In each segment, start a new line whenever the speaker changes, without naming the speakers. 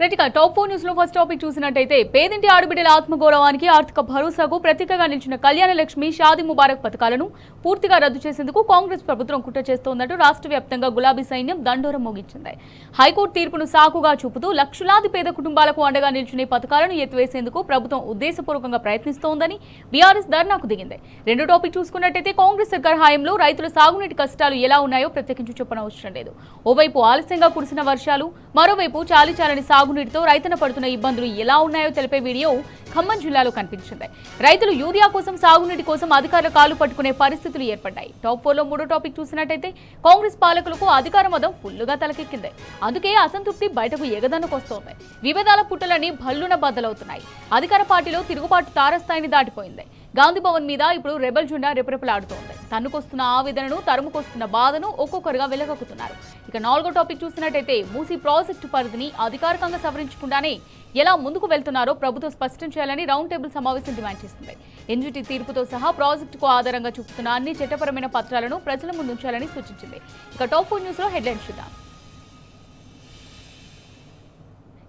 రైట్గా top 4 news లో first topic చూసినట్టయితే పేదింటి ఆడబిడ్డల ఆత్మగౌరవానికి ఆర్థిక భరోసాకు ప్రతీకగా నిలిచిన కళ్యాణ లక్ష్మి షాదీ ముబారక్ పథకాలను పూర్తిగా రద్దు చేసేందుకు కాంగ్రెస్ ప్రభుత్వం కుట్ర చేస్తోందంటూ రాష్ట్ర వ్యాప్తంగా గులాబీ సైన్యం దండోరం మోగించింది. హైకోర్టు తీర్పును సాకుగా చూపుతూ లక్షలాది పేద కుటుంబాలకు అండగా నిలిచిన ఈ పథకాలను ఎత్తివేసేందుకు ప్రభుత్వం ఉద్దేశపూర్వకంగా ప్రయత్నిస్తోందని బీఆర్ఎస్ ధర్నాకు దిగింది. రెండో టాపిక్ చూసుకున్నట్టయితే కాంగ్రెస్ సర్కార్ హయాంలో రైతుల సాగునీటి కష్టాలు ఎలా ఉన్నాయో ప్రత్యేకించి చెప్పనవసరం లేదు. ఓవైపు ఆలస్యంగా కురిసిన వర్షాలు, మరోవైపు చాలిచాలని సాగునీటితో రైతన్న పడుతున్న ఇబ్బందులు ఎలా ఉన్నాయో తెలిపే వీడియో ఖమ్మం జిల్లాలో కనిపించింది. రైతులు యూరియా కోసం, సాగునీటి కోసం అధికారుల కాలు పట్టుకునే పరిస్థితులు ఏర్పడ్డాయి. టాప్ 4 లో మూడో టాపిక్ చూసినట్టయితే కాంగ్రెస్ పాలకులకు అధికార మదం ఫుల్లుగా తలకెక్కింది. అందుకే అసంతృప్తి బయటకు ఎగదన్నుకొస్తోంది. విభేదాల పుట్టలని భల్లున బద్దలవుతున్నాయి. అధికార పార్టీలో తిరుగుబాటు తారస్థాయిని దాటిపోయింది. గాంధీ భవన్ మీద ఇప్పుడు రెబల్ జెండా రెపరెపలాడుతోంది. తన్నుకొస్తున్న ఆవేదనను, తరుముకొస్తున్న బాధను ఒక్కొక్కరుగా వెలగక్కుతున్నారు. ఇక నాలుగో టాపిక్ చూసినట్టయితే మూసీ ప్రాజెక్టు పరిధిని అధికారికంగా సవరించకుండానే ఎలా ముందుకు వెళ్తున్నారో ప్రభుత్వం స్పష్టం చేయాలని రౌండ్ టేబుల్ సమావేశం డిమాండ్ చేసింది. ఎన్జీటీ తీర్పుతో సహా ప్రాజెక్టుకు ఆధారంగా చూపుతున్న అన్ని చట్టపరమైన పత్రాలను ప్రజల ముందుంచాలని సూచించింది. ఇక టాప్ 4 న్యూస్ లో హెడ్లైన్స్ చూద్దాం.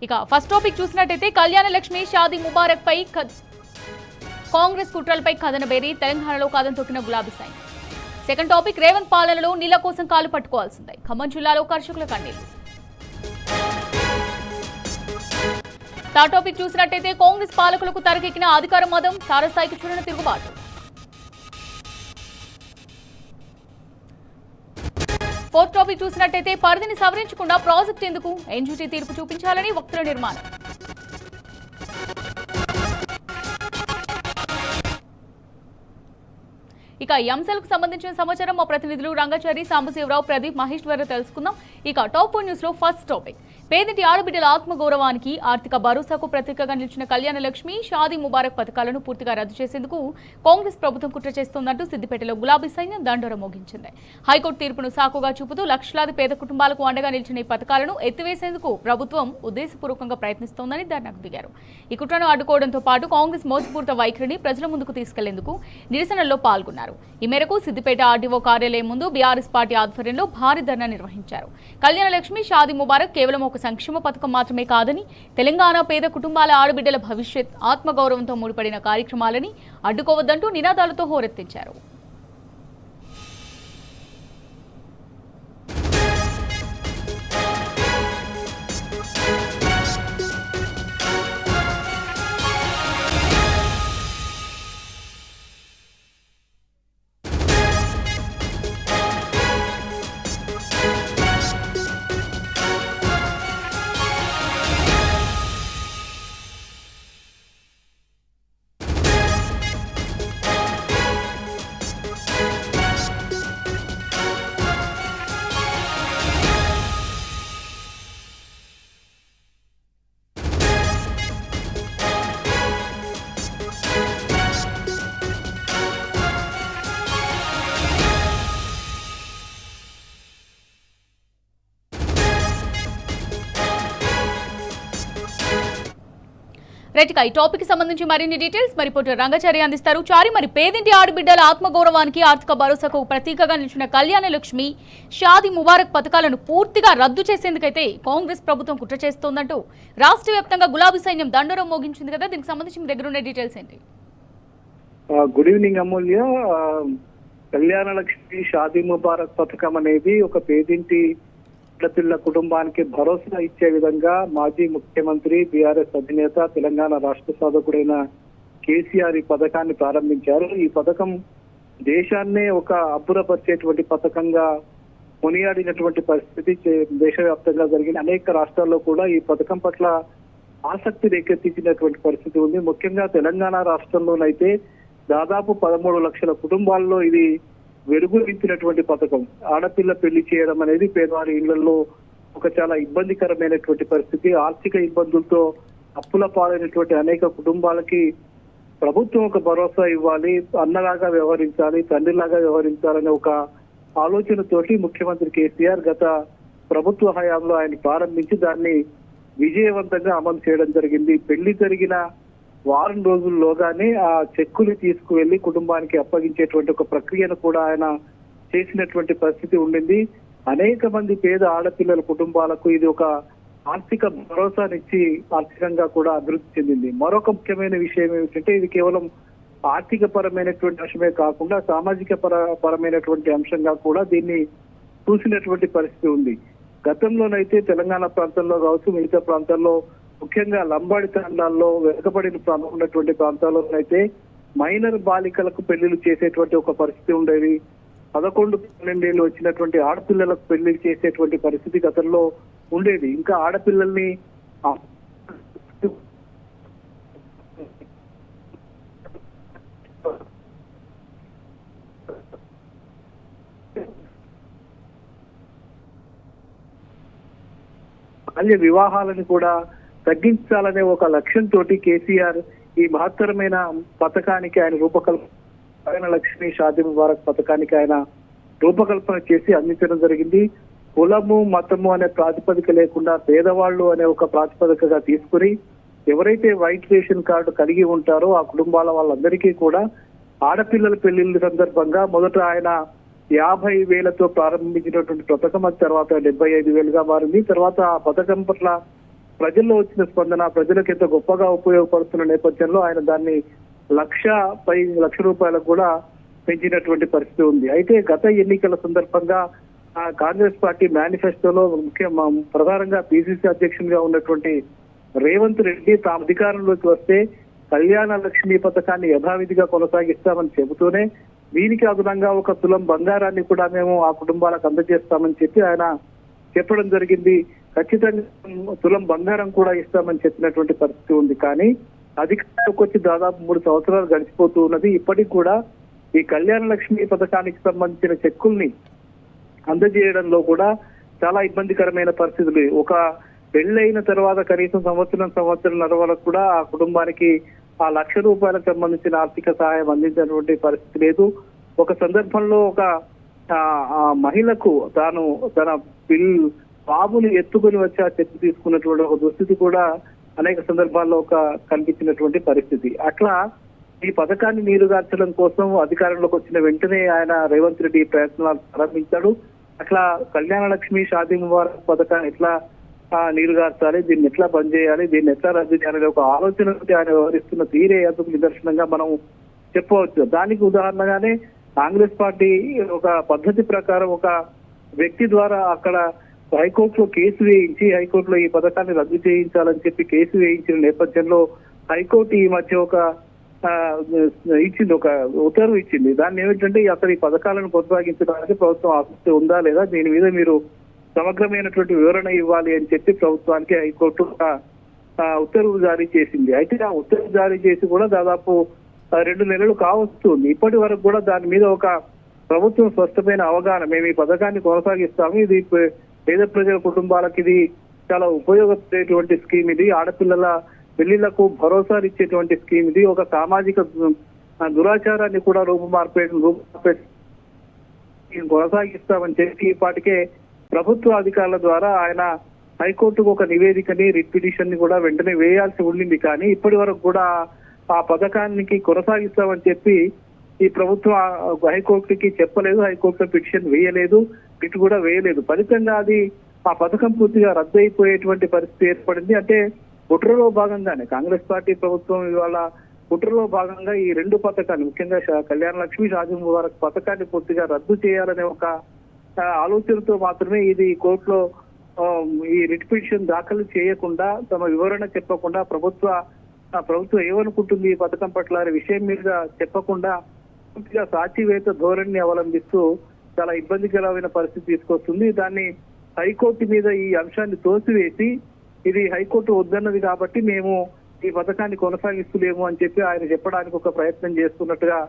ఇక ఫస్ట్ టాపిక్ చూసినట్టయితే కళ్యాణ లక్ష్మి షాదీ ముబారక్ పై కాంగ్రెస్ కుట్రలపై కథన బేరి తెలంగాణలో కథం తొక్కిన గులాబీ సైన్యం. సెకండ్ టాపిక్ రేవంత్ పాలనలో నీళ్ల కోసం కాలు పట్టుకోవాల్సిందే. ఖమ్మం జిల్లాలో కర్షకుల కన్నీళ్లు. థర్డ్ టాపిక్ చూసినట్టయితే కాంగ్రెస్ పాలకులకు తరకెక్కిన అధికార మదం, తారస్థాయికి చూడని తిరుగుబాటు. ఫోర్త్ టాపిక్ చూసినట్టయితే పరిధిని సవరించకుండా ప్రాజెక్ట్ ఎందుకు, ఎన్జీటీ తీర్పు చూపించాలని వక్తల నిర్మాణం. ఇక ఈ అంశాలకు సంబంధించిన సమాచారం మా ప్రతినిధులు రంగాచారి, సాంబశివరావు, ప్రదీప్, మహేష్ ద్వారా తెలుసుకుందాం. ఇక టాప్ 4 న్యూస్ లో ఫస్ట్ టాపిక్ పేదింటి ఆడబిడ్డల ఆత్మగౌరవానికి ఆర్థిక భరోసాకు ప్రతీకగా నిలిచిన కళ్యాణ లక్ష్మి షాదీ ముబారక్ పథకాలను పూర్తిగా రద్దు చేసేందుకు కాంగ్రెస్ ప్రభుత్వం కుట్ర చేస్తోందంటూ సిద్దిపేటలో గులాబీ సైన్యం దండోరం మోగించింది. హైకోర్టు తీర్పును సాకుగా చూపుతూ లక్షలాది పేద కుటుంబాలకు అండగా నిలిచిన ఈ పథకాలను ఎత్తివేసేందుకు ప్రభుత్వం ఉద్దేశపూర్వకంగా ప్రయత్నిస్తోందని ధర్నాకు దిగారు. ఈ కుట్రను అడ్డుకోవడంతో పాటు కాంగ్రెస్ మోసపూరిత వైఖరిని ప్రజల ముందుకు తీసుకెళ్లేందుకు నిరసనల్లో పాల్గొన్నారు. ఈ మేరకు సిద్దిపేట ఆర్డీఓ కార్యాలయం ముందు బీఆర్ఎస్ పార్టీ ఆధ్వర్యంలో భారీ ధర్నా నిర్వహించారు. కళ్యాణ లక్ష్మి షాదీ ముబారక్ కేవలం ఒక సంక్షేమ పథకం మాత్రమే కాదని, తెలంగాణ పేద కుటుంబాల ఆడబిడ్డల భవిష్యత్, ఆత్మగౌరవంతో ముడిపడిన కార్యక్రమాలని అడ్డుకోవద్దంటూ నినాదాలతో హోరెత్తించారు. రైట్గా ఈ టాపిక్ సంబంధించి మరిన్ని డీటెయిల్స్ మరి రిపోర్టర్ రంగాచారి అందిస్తారు. చారి, మరి పేదింటి ఆడబిడ్డల ఆత్మగౌరవానికి ఆర్థిక భరోసాకు ప్రతీకగా నిలిచిన కళ్యాణ లక్ష్మి షాదీ ముబారక్ పథకాలను పూర్తిగా రద్దు చేసేందుకైతే కాంగ్రెస్ ప్రభుత్వం కుట్ర చేస్తోందంటూ రాష్ట్ర వ్యాప్తంగా గులాబీ సైన్యం దండోరం మోగించింది కదా, దీనికి సంబంధించి మీ దగ్గర ఉన్న డీటెయిల్స్ ఏంటి?
గుడ్ ఈవినింగ్ అమూల్య. కళ్యాణ లక్ష్మి షాదీ ముబారక్ పథకం అనేది ఒక పేదింటి పిల్ల కుటుంబానికి భరోసా ఇచ్చే విధంగా మాజీ ముఖ్యమంత్రి, బీఆర్ఎస్ అధినేత, తెలంగాణ రాష్ట్ర సాధకుడైన కేసీఆర్ ఈ పథకాన్ని ప్రారంభించారు. ఈ పథకం దేశాన్నే ఒక అబ్బురపరిచేటువంటి పథకంగా కొనియాడినటువంటి పరిస్థితి దేశవ్యాప్తంగా జరిగిన అనేక రాష్ట్రాల్లో కూడా ఈ పథకం పట్ల ఆసక్తి రేకెత్తించినటువంటి పరిస్థితి ఉంది. ముఖ్యంగా తెలంగాణ రాష్ట్రంలోనైతే దాదాపు 13 లక్షల కుటుంబాల్లో ఇది వెలుగునించినటువంటి పథకం. ఆడపిల్ల పెళ్లి చేయడం అనేది పేదవారి ఇళ్లలో ఒక చాలా ఇబ్బందికరమైనటువంటి పరిస్థితి. ఆర్థిక ఇబ్బందులతో అప్పుల పాలైనటువంటి అనేక కుటుంబాలకి ప్రభుత్వం ఒక భరోసా ఇవ్వాలి, అన్నలాగా వ్యవహరించాలి, తండ్రిలాగా వ్యవహరించాలనే ఒక ఆలోచనతోటి ముఖ్యమంత్రి కేసీఆర్ గత ప్రభుత్వ హయాంలో ఆయన ప్రారంభించి దాన్ని విజయవంతంగా అమలు చేయడం జరిగింది. పెళ్లి జరిగిన వారం రోజుల్లోగానే ఆ చెక్కులు తీసుకువెళ్లి కుటుంబానికి అప్పగించేటువంటి ఒక ప్రక్రియను కూడా ఆయన చేసినటువంటి పరిస్థితి ఉండింది. అనేక మంది పేద ఆడపిల్లల కుటుంబాలకు ఇది ఒక ఆర్థిక భరోసానిచ్చి ఆర్థికంగా కూడా అభివృద్ధి చెందింది. మరొక ముఖ్యమైన విషయం ఏమిటంటే ఇది కేవలం ఆర్థిక పరమైనటువంటి అంశమే కాకుండా సామాజిక పరమైనటువంటి అంశంగా కూడా దీన్ని చూసినటువంటి పరిస్థితి ఉంది. గతంలోనైతే తెలంగాణ ప్రాంతంలో కావచ్చు, మిగతా ప్రాంతాల్లో ముఖ్యంగా లంబాడి తండాల్లో వెనుకబడిన ప్రాంతం ఉన్నటువంటి ప్రాంతాల్లోనైతే మైనర్ బాలికలకు పెళ్లిళ్లు చేసేటువంటి ఒక పరిస్థితి ఉండేది. 11-12 ఏళ్ళు వచ్చినటువంటి ఆడపిల్లలకు పెళ్లిళ్లు చేసేటువంటి పరిస్థితి గతంలో ఉండేది. ఇంకా ఆడపిల్లల్ని బాల్య వివాహాలను కూడా తగ్గించాలనే ఒక లక్ష్యంతో కేసీఆర్ ఈ మహత్తరమైన పథకానికి ఆయన రూపకల్పన లక్ష్మి షాదీ ముబారక్ పథకానికి ఆయన రూపకల్పన చేసి అందించడం జరిగింది. కులము మతము అనే ప్రాతిపదిక లేకుండా పేదవాళ్ళు అనే ఒక ప్రాతిపదికగా తీసుకుని ఎవరైతే వైట్ రేషన్ కార్డు కలిగి ఉంటారో ఆ కుటుంబాల వాళ్ళందరికీ కూడా ఆడపిల్లల పెళ్లిళ్ళ సందర్భంగా మొదట ఆయన 50,000తో ప్రారంభించినటువంటి పథకం తర్వాత 75,000గా మారింది. తర్వాత ఆ పథకం పట్ల ప్రజల్లో వచ్చిన స్పందన ప్రజలకు ఎంత గొప్పగా ఉపయోగపడుతున్న నేపథ్యంలో ఆయన దాన్ని లక్ష రూపాయలకు కూడా పెంచినటువంటి పరిస్థితి ఉంది. అయితే గత ఎన్నికల సందర్భంగా కాంగ్రెస్ పార్టీ మేనిఫెస్టోలో ప్రధానంగా పిసిసి అధ్యక్షునిగా ఉన్నటువంటి రేవంత్ రెడ్డి తాము అధికారంలోకి వస్తే కళ్యాణ లక్ష్మి పథకాన్ని యథావిధిగా కొనసాగిస్తామని చెబుతూనే దీనికి అదనంగా ఒక తులం బంగారాన్ని కూడా మేము ఆ కుటుంబాలకు అందజేస్తామని చెప్పి ఆయన చెప్పడం జరిగింది. ఖచ్చితంగా తులం బంగారం కూడా ఇస్తామని చెప్పినటువంటి పరిస్థితి ఉంది. కానీ అధికారంలోకి వచ్చి దాదాపు 3 సంవత్సరాలు గడిచిపోతూ ఉన్నది. ఇప్పటికి కూడా ఈ కళ్యాణ లక్ష్మి పథకానికి సంబంధించిన చెక్కుల్ని అందజేయడంలో కూడా చాలా ఇబ్బందికరమైన పరిస్థితులు. ఒక పెళ్ళైన తర్వాత కనీసం సంవత్సరంన్నర వరకు కూడా ఆ కుటుంబానికి ఆ ₹1,00,000 సంబంధించిన ఆర్థిక సహాయం అందించినటువంటి పరిస్థితి లేదు. ఒక సందర్భంలో ఒక మహిళకు తన బాబుని ఎత్తుకుని వచ్చి ఆ చెక్కు తీసుకున్నటువంటి ఒక దుస్థితి కూడా అనేక సందర్భాల్లో కనిపించినటువంటి పరిస్థితి. అట్లా ఈ పథకాన్ని నీరుగార్చడం కోసం అధికారంలోకి వచ్చిన వెంటనే ఆయన రేవంత్ రెడ్డి ప్రయత్నాలు ప్రారంభించాడు. అట్లా కళ్యాణ లక్ష్మి షాదీ ముబారక్ పథకాన్ని ఎట్లా నీరుగార్చాలి, దీన్ని ఎట్లా బంద్ చేయాలి, దీన్ని ఎట్లా రద్దు చేయాలి ఒక ఆలోచన ఆయన వ్యవహరిస్తున్న తీరే అందుకు నిదర్శనంగా మనం చెప్పవచ్చు. దానికి ఉదాహరణగానే కాంగ్రెస్ పార్టీ ఒక పద్ధతి ప్రకారం ఒక వ్యక్తి ద్వారా అక్కడ హైకోర్టులో కేసు వేయించి హైకోర్టులో ఈ పథకాన్ని రద్దు చేయించాలని చెప్పి కేసు వేయించిన నేపథ్యంలో హైకోర్టు ఈ మధ్య ఒక ఉత్తర్వు ఇచ్చింది. దాన్ని ఏమిటంటే అసలు ఈ పథకాలను కొనసాగించడానికి ప్రభుత్వం ఆసక్తి ఉందా లేదా, దీని మీద మీరు సమగ్రమైనటువంటి వివరణ ఇవ్వాలి అని చెప్పి ప్రభుత్వానికి హైకోర్టు ఉత్తర్వు జారీ చేసింది. అయితే ఆ ఉత్తర్వు జారీ చేసి కూడా దాదాపు 2 నెలలు కావస్తుంది. ఇప్పటి వరకు కూడా దాని మీద ఒక ప్రభుత్వం స్పష్టమైన అవగాహన, మేము ఈ పథకాన్ని కొనసాగిస్తాము, ఇది పేద ప్రజల కుటుంబాలకు ఇది చాలా ఉపయోగపడేటువంటి స్కీమ్, ఇది ఆడపిల్లల పెళ్లిళ్లకు భరోసాలు ఇచ్చేటువంటి స్కీమ్, ఇది ఒక సామాజిక దురాచారాన్ని కూడా రూపుమార్పే కొనసాగిస్తామని చెప్పి ఇప్పటికే ప్రభుత్వ అధికారుల ద్వారా ఆయన హైకోర్టుకు ఒక నివేదికని రిట్ పిటిషన్ ని కూడా వెంటనే వేయాల్సి ఉండింది. కానీ ఇప్పటి వరకు కూడా ఆ పథకానికి కొనసాగిస్తామని చెప్పి ఈ ప్రభుత్వం హైకోర్టుకి చెప్పలేదు, హైకోర్టులో పిటిషన్ వేయలేదు, రిట్ కూడా వేయలేదు. ఫలితంగా ఆ పథకం పూర్తిగా రద్దు అయిపోయేటువంటి పరిస్థితి ఏర్పడింది. అంటే కుట్రలో భాగంగానే కాంగ్రెస్ పార్టీ ప్రభుత్వం ఇవాళ కుట్రలో భాగంగా ఈ 2 పథకాలు ముఖ్యంగా కళ్యాణ లక్ష్మి షాదీ ముబారక్ పథకాన్ని పూర్తిగా రద్దు చేయాలనే ఒక ఆలోచనతో మాత్రమే ఇది కోర్టులో ఈ రిట్ పిటిషన్ దాఖలు చేయకుండా తమ వివరణ చెప్పకుండా ప్రభుత్వం ఏమనుకుంటుంది ఈ పథకం పట్ల అనే విషయం మీద చెప్పకుండా పూర్తిగా సాచివేత ధోరణిని అవలంబిస్తూ చాలా ఇబ్బందికరమైన పరిస్థితి తీసుకొస్తుంది. దాన్ని హైకోర్టు మీద ఈ అంశాన్ని తోసివేసి ఇది హైకోర్టు వద్దన్నది కాబట్టి మేము ఈ పథకాన్ని కొనసాగిస్తలేము అని చెప్పి ఆయన చెప్పడానికి ఒక ప్రయత్నం చేస్తున్నట్టుగా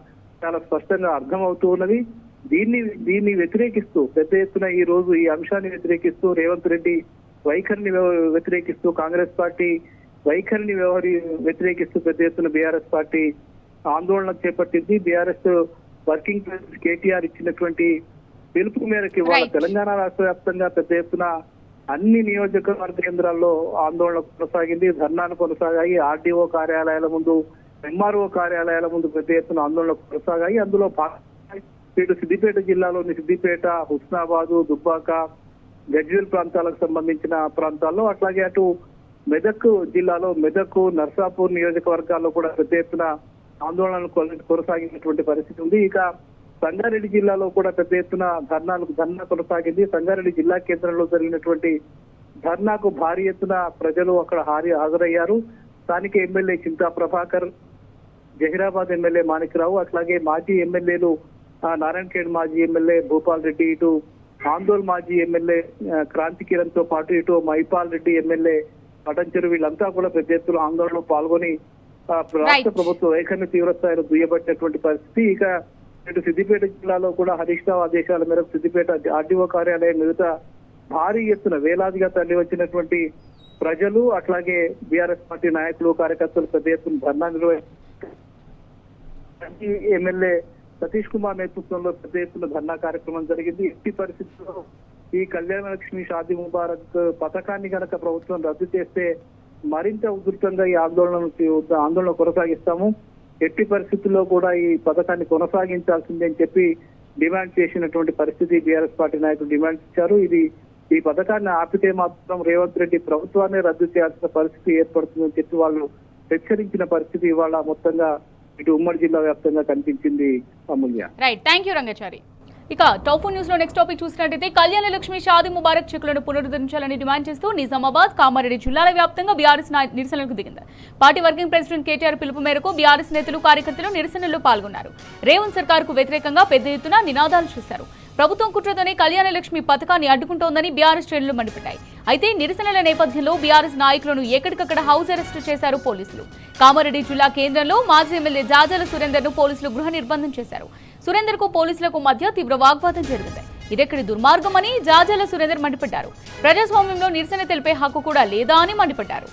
చాలా స్పష్టంగా అర్థమవుతూ ఉన్నది. దీన్ని వ్యతిరేకిస్తూ పెద్ద ఎత్తున ఈ రోజు ఈ అంశాన్ని వ్యతిరేకిస్తూ రేవంత్ రెడ్డి వైఖరిని వ్యతిరేకిస్తూ కాంగ్రెస్ పార్టీ వైఖరిని వ్యతిరేకిస్తూ పెద్ద ఎత్తున బీఆర్ఎస్ పార్టీ ఆందోళన చేపట్టింది. బీఆర్ఎస్ వర్కింగ్ ప్రెసిడెంట్ కేటీఆర్ ఇచ్చినటువంటి పిలుపు మేరకు ఇవాళ తెలంగాణ రాష్ట్ర వ్యాప్తంగా పెద్ద ఎత్తున అన్ని నియోజకవర్గ కేంద్రాల్లో ఆందోళన కొనసాగింది, ధర్నాలు కొనసాగాయి. ఆర్డీఓ కార్యాలయాల ముందు, ఎంఆర్ఓ కార్యాలయాల ముందు పెద్ద ఎత్తున ఆందోళన కొనసాగాయి. అందులో ఇటు సిద్దిపేట జిల్లాలోని సిద్దిపేట, హుస్నాబాదు, దుబ్బాక, గజ్వేల్ ప్రాంతాలకు సంబంధించిన ప్రాంతాల్లో, అట్లాగే అటు మెదక్ జిల్లాలో మెదక్, నర్సాపూర్ నియోజకవర్గాల్లో కూడా పెద్ద ఎత్తున ఆందోళనలు కొనసాగినటువంటి పరిస్థితి ఉంది. ఇక సంగారెడ్డి జిల్లాలో కూడా పెద్ద ఎత్తున ధర్నా కొనసాగింది. సంగారెడ్డి జిల్లా కేంద్రంలో జరిగినటువంటి ధర్నాకు భారీ ఎత్తున ప్రజలు అక్కడ హాజరయ్యారు. స్థానిక ఎమ్మెల్యే చింతా ప్రభాకర్, జహీరాబాద్ ఎమ్మెల్యే మాణిక్రావు, అట్లాగే మాజీ ఎమ్మెల్యేలు నారాయణఖేడ్ మాజీ ఎమ్మెల్యే భూపాల్ రెడ్డి, ఇటు ఆందోళ్ మాజీ ఎమ్మెల్యే క్రాంతి కిరణ్ తో పాటు ఇటు మైపాల్ రెడ్డి ఎమ్మెల్యే పటంచెరు, వీళ్ళంతా కూడా పెద్ద ఎత్తున ఆందోళనలో పాల్గొని రాష్ట్ర ప్రభుత్వం వైఖరిని తీవ్రస్థాయిలో దుయ్యబట్టినటువంటి పరిస్థితి. ఇక ఇటు సిద్దిపేట జిల్లాలో కూడా హరీష్ రావు ఆదేశాల మేరకు సిద్దిపేట ఆర్డీఓ కార్యాలయం మిగతా భారీ ఎత్తున వేలాదిగా తరలి వచ్చినటువంటి ప్రజలు, అట్లాగే బీఆర్ఎస్ పార్టీ నాయకులు, కార్యకర్తలు పెద్ద ఎత్తున ధర్నా ఎమ్మెల్యే సతీష్ కుమార్ నేతృత్వంలో పెద్ద ఎత్తున ధర్నా కార్యక్రమం జరిగింది. ఎట్టి పరిస్థితుల్లో ఈ కళ్యాణ లక్ష్మి షాదీ ముబారక్ పథకాన్ని కనుక ప్రభుత్వం రద్దు చేస్తే మరింత ఉధృతంగా ఈ ఆందోళన కొనసాగిస్తాము. ఎట్టి పరిస్థితుల్లో కూడా ఈ పథకాన్ని కొనసాగించాల్సిందే అని చెప్పి డిమాండ్ చేసినటువంటి పరిస్థితి బీఆర్ఎస్ పార్టీ నాయకులు డిమాండ్ ఇచ్చారు. ఈ పథకాన్ని ఆపితే మాత్రం రేవంత్ రెడ్డి ప్రభుత్వాన్ని రద్దు చేయాల్సిన పరిస్థితి ఏర్పడుతుందని చెప్పి వాళ్ళు హెచ్చరించిన పరిస్థితి ఇవాళ మొత్తంగా ఇటు ఉమ్మడి జిల్లా వ్యాప్తంగా కనిపించింది. Amulya.
Right, thank you Rangachari. ఇక టాప్ న్యూస్ లో నెక్స్ట్ టాపిక్ చూసినట్టయితే కళ్యాణ లక్ష్మి షాదీ ముబారక్ చెక్కులను పునరుద్ధరించాలని డిమాండ్ చేస్తూ నిజామాబాద్, కామారెడ్డి జిల్లాల వ్యాప్తంగా బీఆర్ఎస్ నిరసనలకు దిగింది. పార్టీ వర్కింగ్ ప్రెసిడెంట్ కేటీఆర్ పిలుపు మేరకు బీఆర్ఎస్ నేతలు, కార్యకర్తలు నిరసనల్లో పాల్గొన్నారు. రేవంత్ సర్కార్ కు వ్యతిరేకంగా పెద్ద ఎత్తున నినాదాలు చేశారు. ప్రభుత్వం కుట్రతోనే కళ్యాణ లక్ష్మి పథకాన్ని అడ్డుకుంటోందని బీఆర్ఎస్ శ్రేణులు మండిపడ్డాయి. అయితే నిరసనల నేపథ్యంలో బీఆర్ఎస్ నాయకులను ఎక్కడికక్కడ హౌస్ అరెస్ట్ చేశారు పోలీసులు. కామారెడ్డి జిల్లా కేంద్రంలో మాజీ ఎమ్మెల్యే జాజల సురేందర్ ను పోలీసులు గృహ నిర్బంధం చేశారు. సురేందర్ కు పోలీసులకు మధ్య తీవ్ర వాగ్వాదం జరిగింది. ఇదెక్కడి దుర్మార్గమని జాజల సురేందర్ మండిపడ్డారు. ప్రజాస్వామ్యంలో నిరసన తెలిపే హక్కు కూడా లేదా అని మండిపడ్డారు.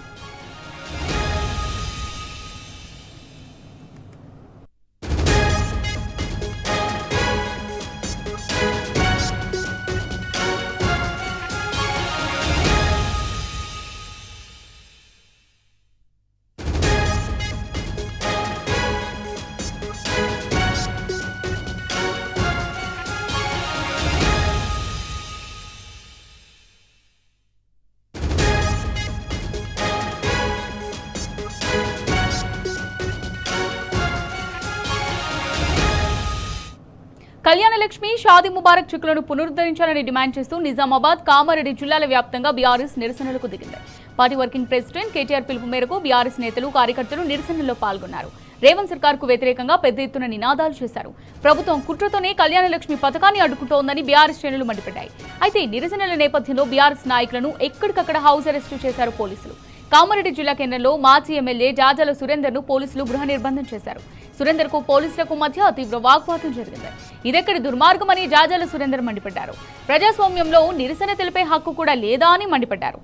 కళ్యాణ లక్ష్మి షాదీ ముబారక్ చెక్కులను పునరుద్ధరించాలని డిమాండ్ చేస్తూ నిజామాబాద్, కామారెడ్డి జిల్లాల వ్యాప్తంగా బీఆర్ఎస్ నిరసనలకు దిగింది. పార్టీ వర్కింగ్ ప్రెసిడెంట్ కేటీఆర్ పిలుపు మేరకు బీఆర్ఎస్ నేతలు, కార్యకర్తలు నిరసనల్లో పాల్గొన్నారు. రేవంత్ సర్కార్ కు వ్యతిరేకంగా పెద్ద ఎత్తున నినాదాలు చేశారు. ప్రభుత్వం కుట్రతోనే కళ్యాణ లక్ష్మి పథకాన్ని అడ్డుకుంటోందని బీఆర్ఎస్ శ్రేణులు మండిపడ్డాయి. అయితే నిరసనల నేపథ్యంలో బీఆర్ఎస్ నాయకులను ఎక్కడికక్కడ హౌస్ అరెస్టు చేశారు పోలీసులు. కామారెడ్డి జిల్లా కేంద్రంలో మాజీ ఎమ్మెల్యే జాజల సురేందర్ ను పోలీసులు గృహ నిర్బంధం చేశారు. సురేందర్ కు పోలీసులకు మధ్య తీవ్ర వాగ్వాదం జరిగింది. ఇదెక్కడి దుర్మార్గమని జాజల సురేందర్ మండిపడ్డారు. ప్రజాస్వామ్యంలో నిరసన తెలిపే హక్కు కూడా లేదా అని మండిపడ్డారు.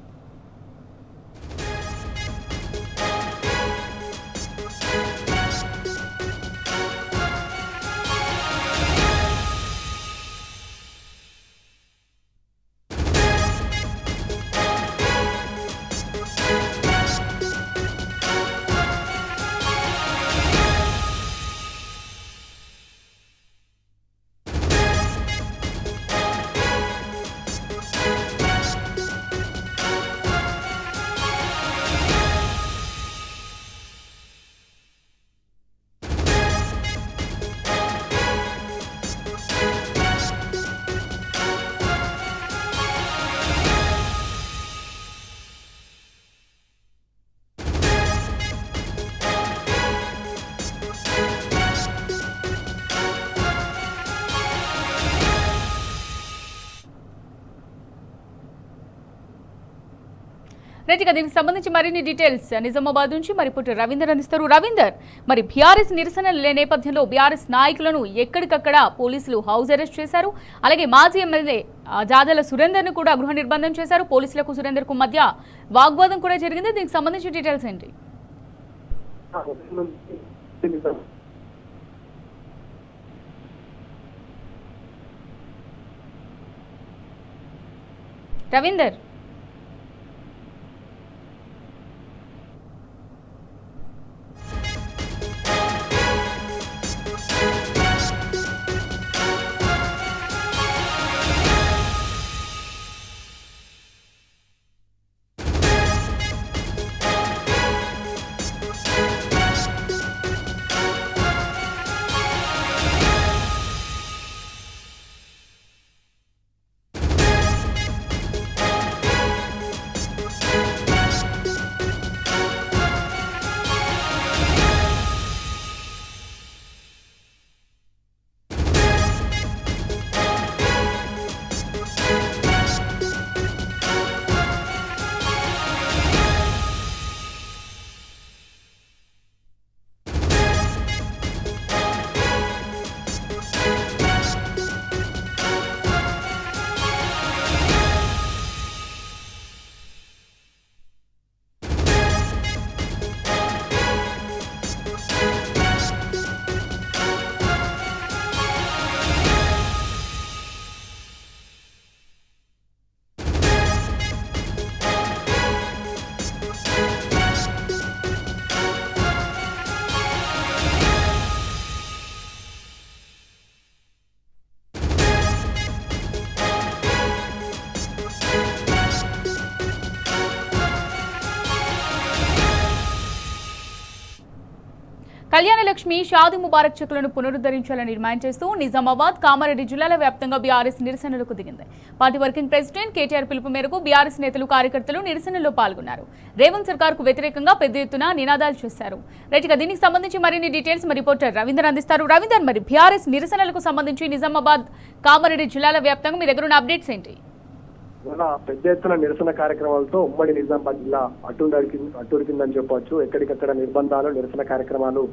రైట్, దీనికి సంబంధించి మరిన్ని డీటెయిల్స్ నిజామాబాద్ నుంచి మరి ఇప్పుడు రవీందర్ అందిస్తారు. రవీందర్, మరి బీఆర్ఎస్ నిరసనల నేపథ్యంలో బీఆర్ఎస్ నాయకులను ఎక్కడికక్కడ పోలీసులు హౌస్ అరెస్ట్ చేశారు. అలాగే మాజీ ఎమ్మెల్యే జాజల సురేందర్ ను కూడా గృహ నిర్బంధం చేశారు. పోలీసులకు సురేందర్ కు మధ్య వాగ్వాదం కూడా జరిగింది. దీనికి సంబంధించి డీటెయిల్స్ ఏంటి? రవీందర్, కళ్యాణలక్ష్మి షాదీ ముబారక్ చెక్కులను పునరుద్ధరించాలని డిమాండ్ చేస్తూ నిజామాబాద్, కామారెడ్డి జిల్లాల వ్యాప్తంగా బీఆర్ఎస్ నిరసనలకు దిగింది. పార్టీ వర్కింగ్ ప్రెసిడెంట్ కేటీఆర్ పిలుపు మేరకు బీఆర్ఎస్ నేతలు, కార్యకర్తలు నిరసనలో పాల్గొన్నారు. రేవంత్ సర్కార్కు వ్యతిరేకంగా పెద్ద ఎత్తున నినాదాలు చేశారు. రైట్గా దీనికి సంబంధించి మరిన్ని డీటెయిల్స్ మా రిపోర్టర్ రవీందర్ అందిస్తారు. రవీందర్, మరి బీఆర్ఎస్ నిరసనలకు సంబంధించి నిజామాబాద్, కామారెడ్డి జిల్లాల వ్యాప్తంగా మీ దగ్గర ఉన్న అప్డేట్స్ ఏంటి?
పెద్ద ఎత్తున నిరసన కార్యక్రమాలతో ఉమ్మడి నిజామాబాద్ జిల్లా అట్టుడికిందని చెప్పవచ్చు. ఎక్కడికక్కడ నిర్బంధాలు, నిరసన కార్యక్రమాలు.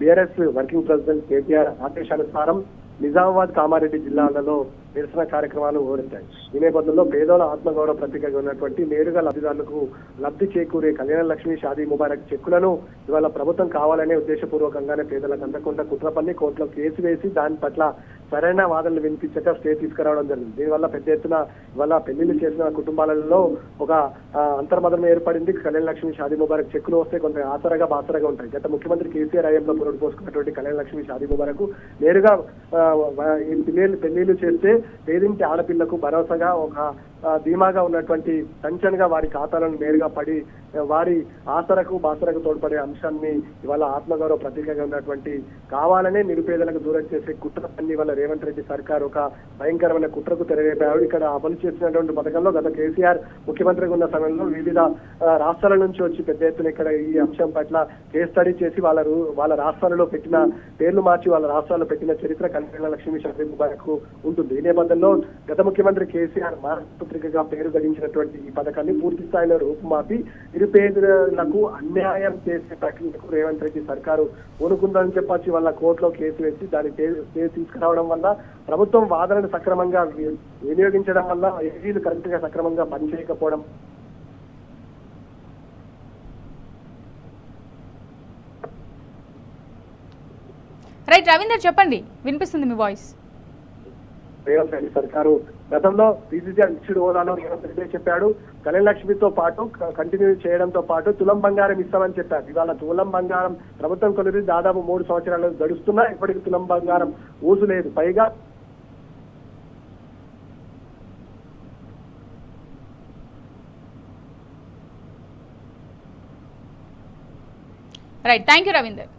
బీఆర్ఎస్ వర్కింగ్ ప్రెసిడెంట్ కేటీఆర్ ఆదేశానుసారం నిజామాబాద్, కామారెడ్డి జిల్లాలలో నిరసన కార్యక్రమాలు ఓడించాయి. ఈ నేపథ్యంలో పేదల ఆత్మగౌరవ ప్రతీకగా ఉన్నటువంటి నేరుగా లబ్ధిదారులకు లబ్ధి చేకూరే కళ్యాణలక్ష్మి షాదీ ముబారక్ చెక్కులను ఇవాళ ప్రభుత్వం కావాలనే ఉద్దేశపూర్వకంగానే పేదలకు అందకుండా కుట్ర పన్ని కోర్టులో కేసు వేసి దాని పట్ల సరైన వాదనలు వినిపించక స్టే తీసుకురావడం జరిగింది. దీనివల్ల పెద్ద ఎత్తున ఇవాళ పెళ్లిళ్లు చేసిన కుటుంబాలలో ఒక అంతర్మదనం ఏర్పడింది. కళ్యాణలక్ష్మి షాదీ ముబారక్ చెక్కులు వస్తే కొంత బాసరగా ఉంటాయి. గత ముఖ్యమంత్రి కేసీఆర్ హయాంలో పురుడు పోసుకున్నటువంటి కళ్యాణలక్ష్మి షాదీ ముబారక్ నేరుగా పెళ్లిళ్లు చేస్తే పేదింటి ఆడపిల్లకు భరోసాగా ఒక ధీమాగా ఉన్నటువంటి పెన్షన్గా వారి ఖాతాలను నేరుగా పడి వారి బాసరకు తోడ్పడే అంశాన్ని ఇవాళ ఆత్మగౌరవ ప్రతీకగా ఉన్నటువంటి కావాలనే నిరుపేదలకు దూరం చేసే కుట్ర పని ఇవాళ రేవంత్ రెడ్డి సర్కార్ ఒక భయంకరమైన కుట్రకు తెరవేపారు. ఇక్కడ అమలు చేసినటువంటి పథకంలో గత కేసీఆర్ ముఖ్యమంత్రిగా ఉన్న సమయంలో వివిధ రాష్ట్రాల నుంచి వచ్చి పెద్ద ఎత్తున ఇక్కడ ఈ అంశం పట్ల కేస్ స్టడీ చేసి వాళ్ళ రాష్ట్రాలలో పెట్టిన పేర్లు మార్చి వాళ్ళ రాష్ట్రాల్లో పెట్టిన చరిత్ర కళ్యాణలక్ష్మి షాదీ ముబారక్ ఉంటుంది. ఈ నేపథ్యంలో గత ముఖ్యమంత్రి కేసీఆర్ పత్రికగా పేరు గడించినటువంటి ఈ పథకాన్ని పూర్తి స్థాయిలో రూపుమాపి నిరుపేదలకు అన్యాయం చేసే ప్రక్రియకు రేవంత్ రెడ్డి సర్కారు పూనుకుందని చెప్పొచ్చు. వల్ల కోర్టులో కేసు వేసి దాన్ని తీసుకురావడం వల్ల ప్రభుత్వం వాదనను సక్రమంగా వినియోగించడం వల్ల ఏజీలు కరెక్ట్ గా సక్రమంగా పనిచేయకపోవడం
రైట్ రవీందర్, చెప్పండి, వినిపిస్తుంది మీ వాయిస్.
రేవంత్ రెడ్డి సర్కారు గతంలో బీసీసీ అధ్యక్షుడు హోదాలో రేవంత్ రెడ్డి చెప్పాడు. కళ్యాణలక్ష్మితో పాటు కంటిన్యూ చేయడంతో పాటు తులం బంగారం ఇస్తామని చెప్పారు. ఇవాళ తులం బంగారం ప్రభుత్వం కొలిది దాదాపు 3 సంవత్సరాలు గడుస్తున్నా ఇప్పటికి తులం బంగారం ఊసు లేదు. పైగా
right, thank you Ravinder.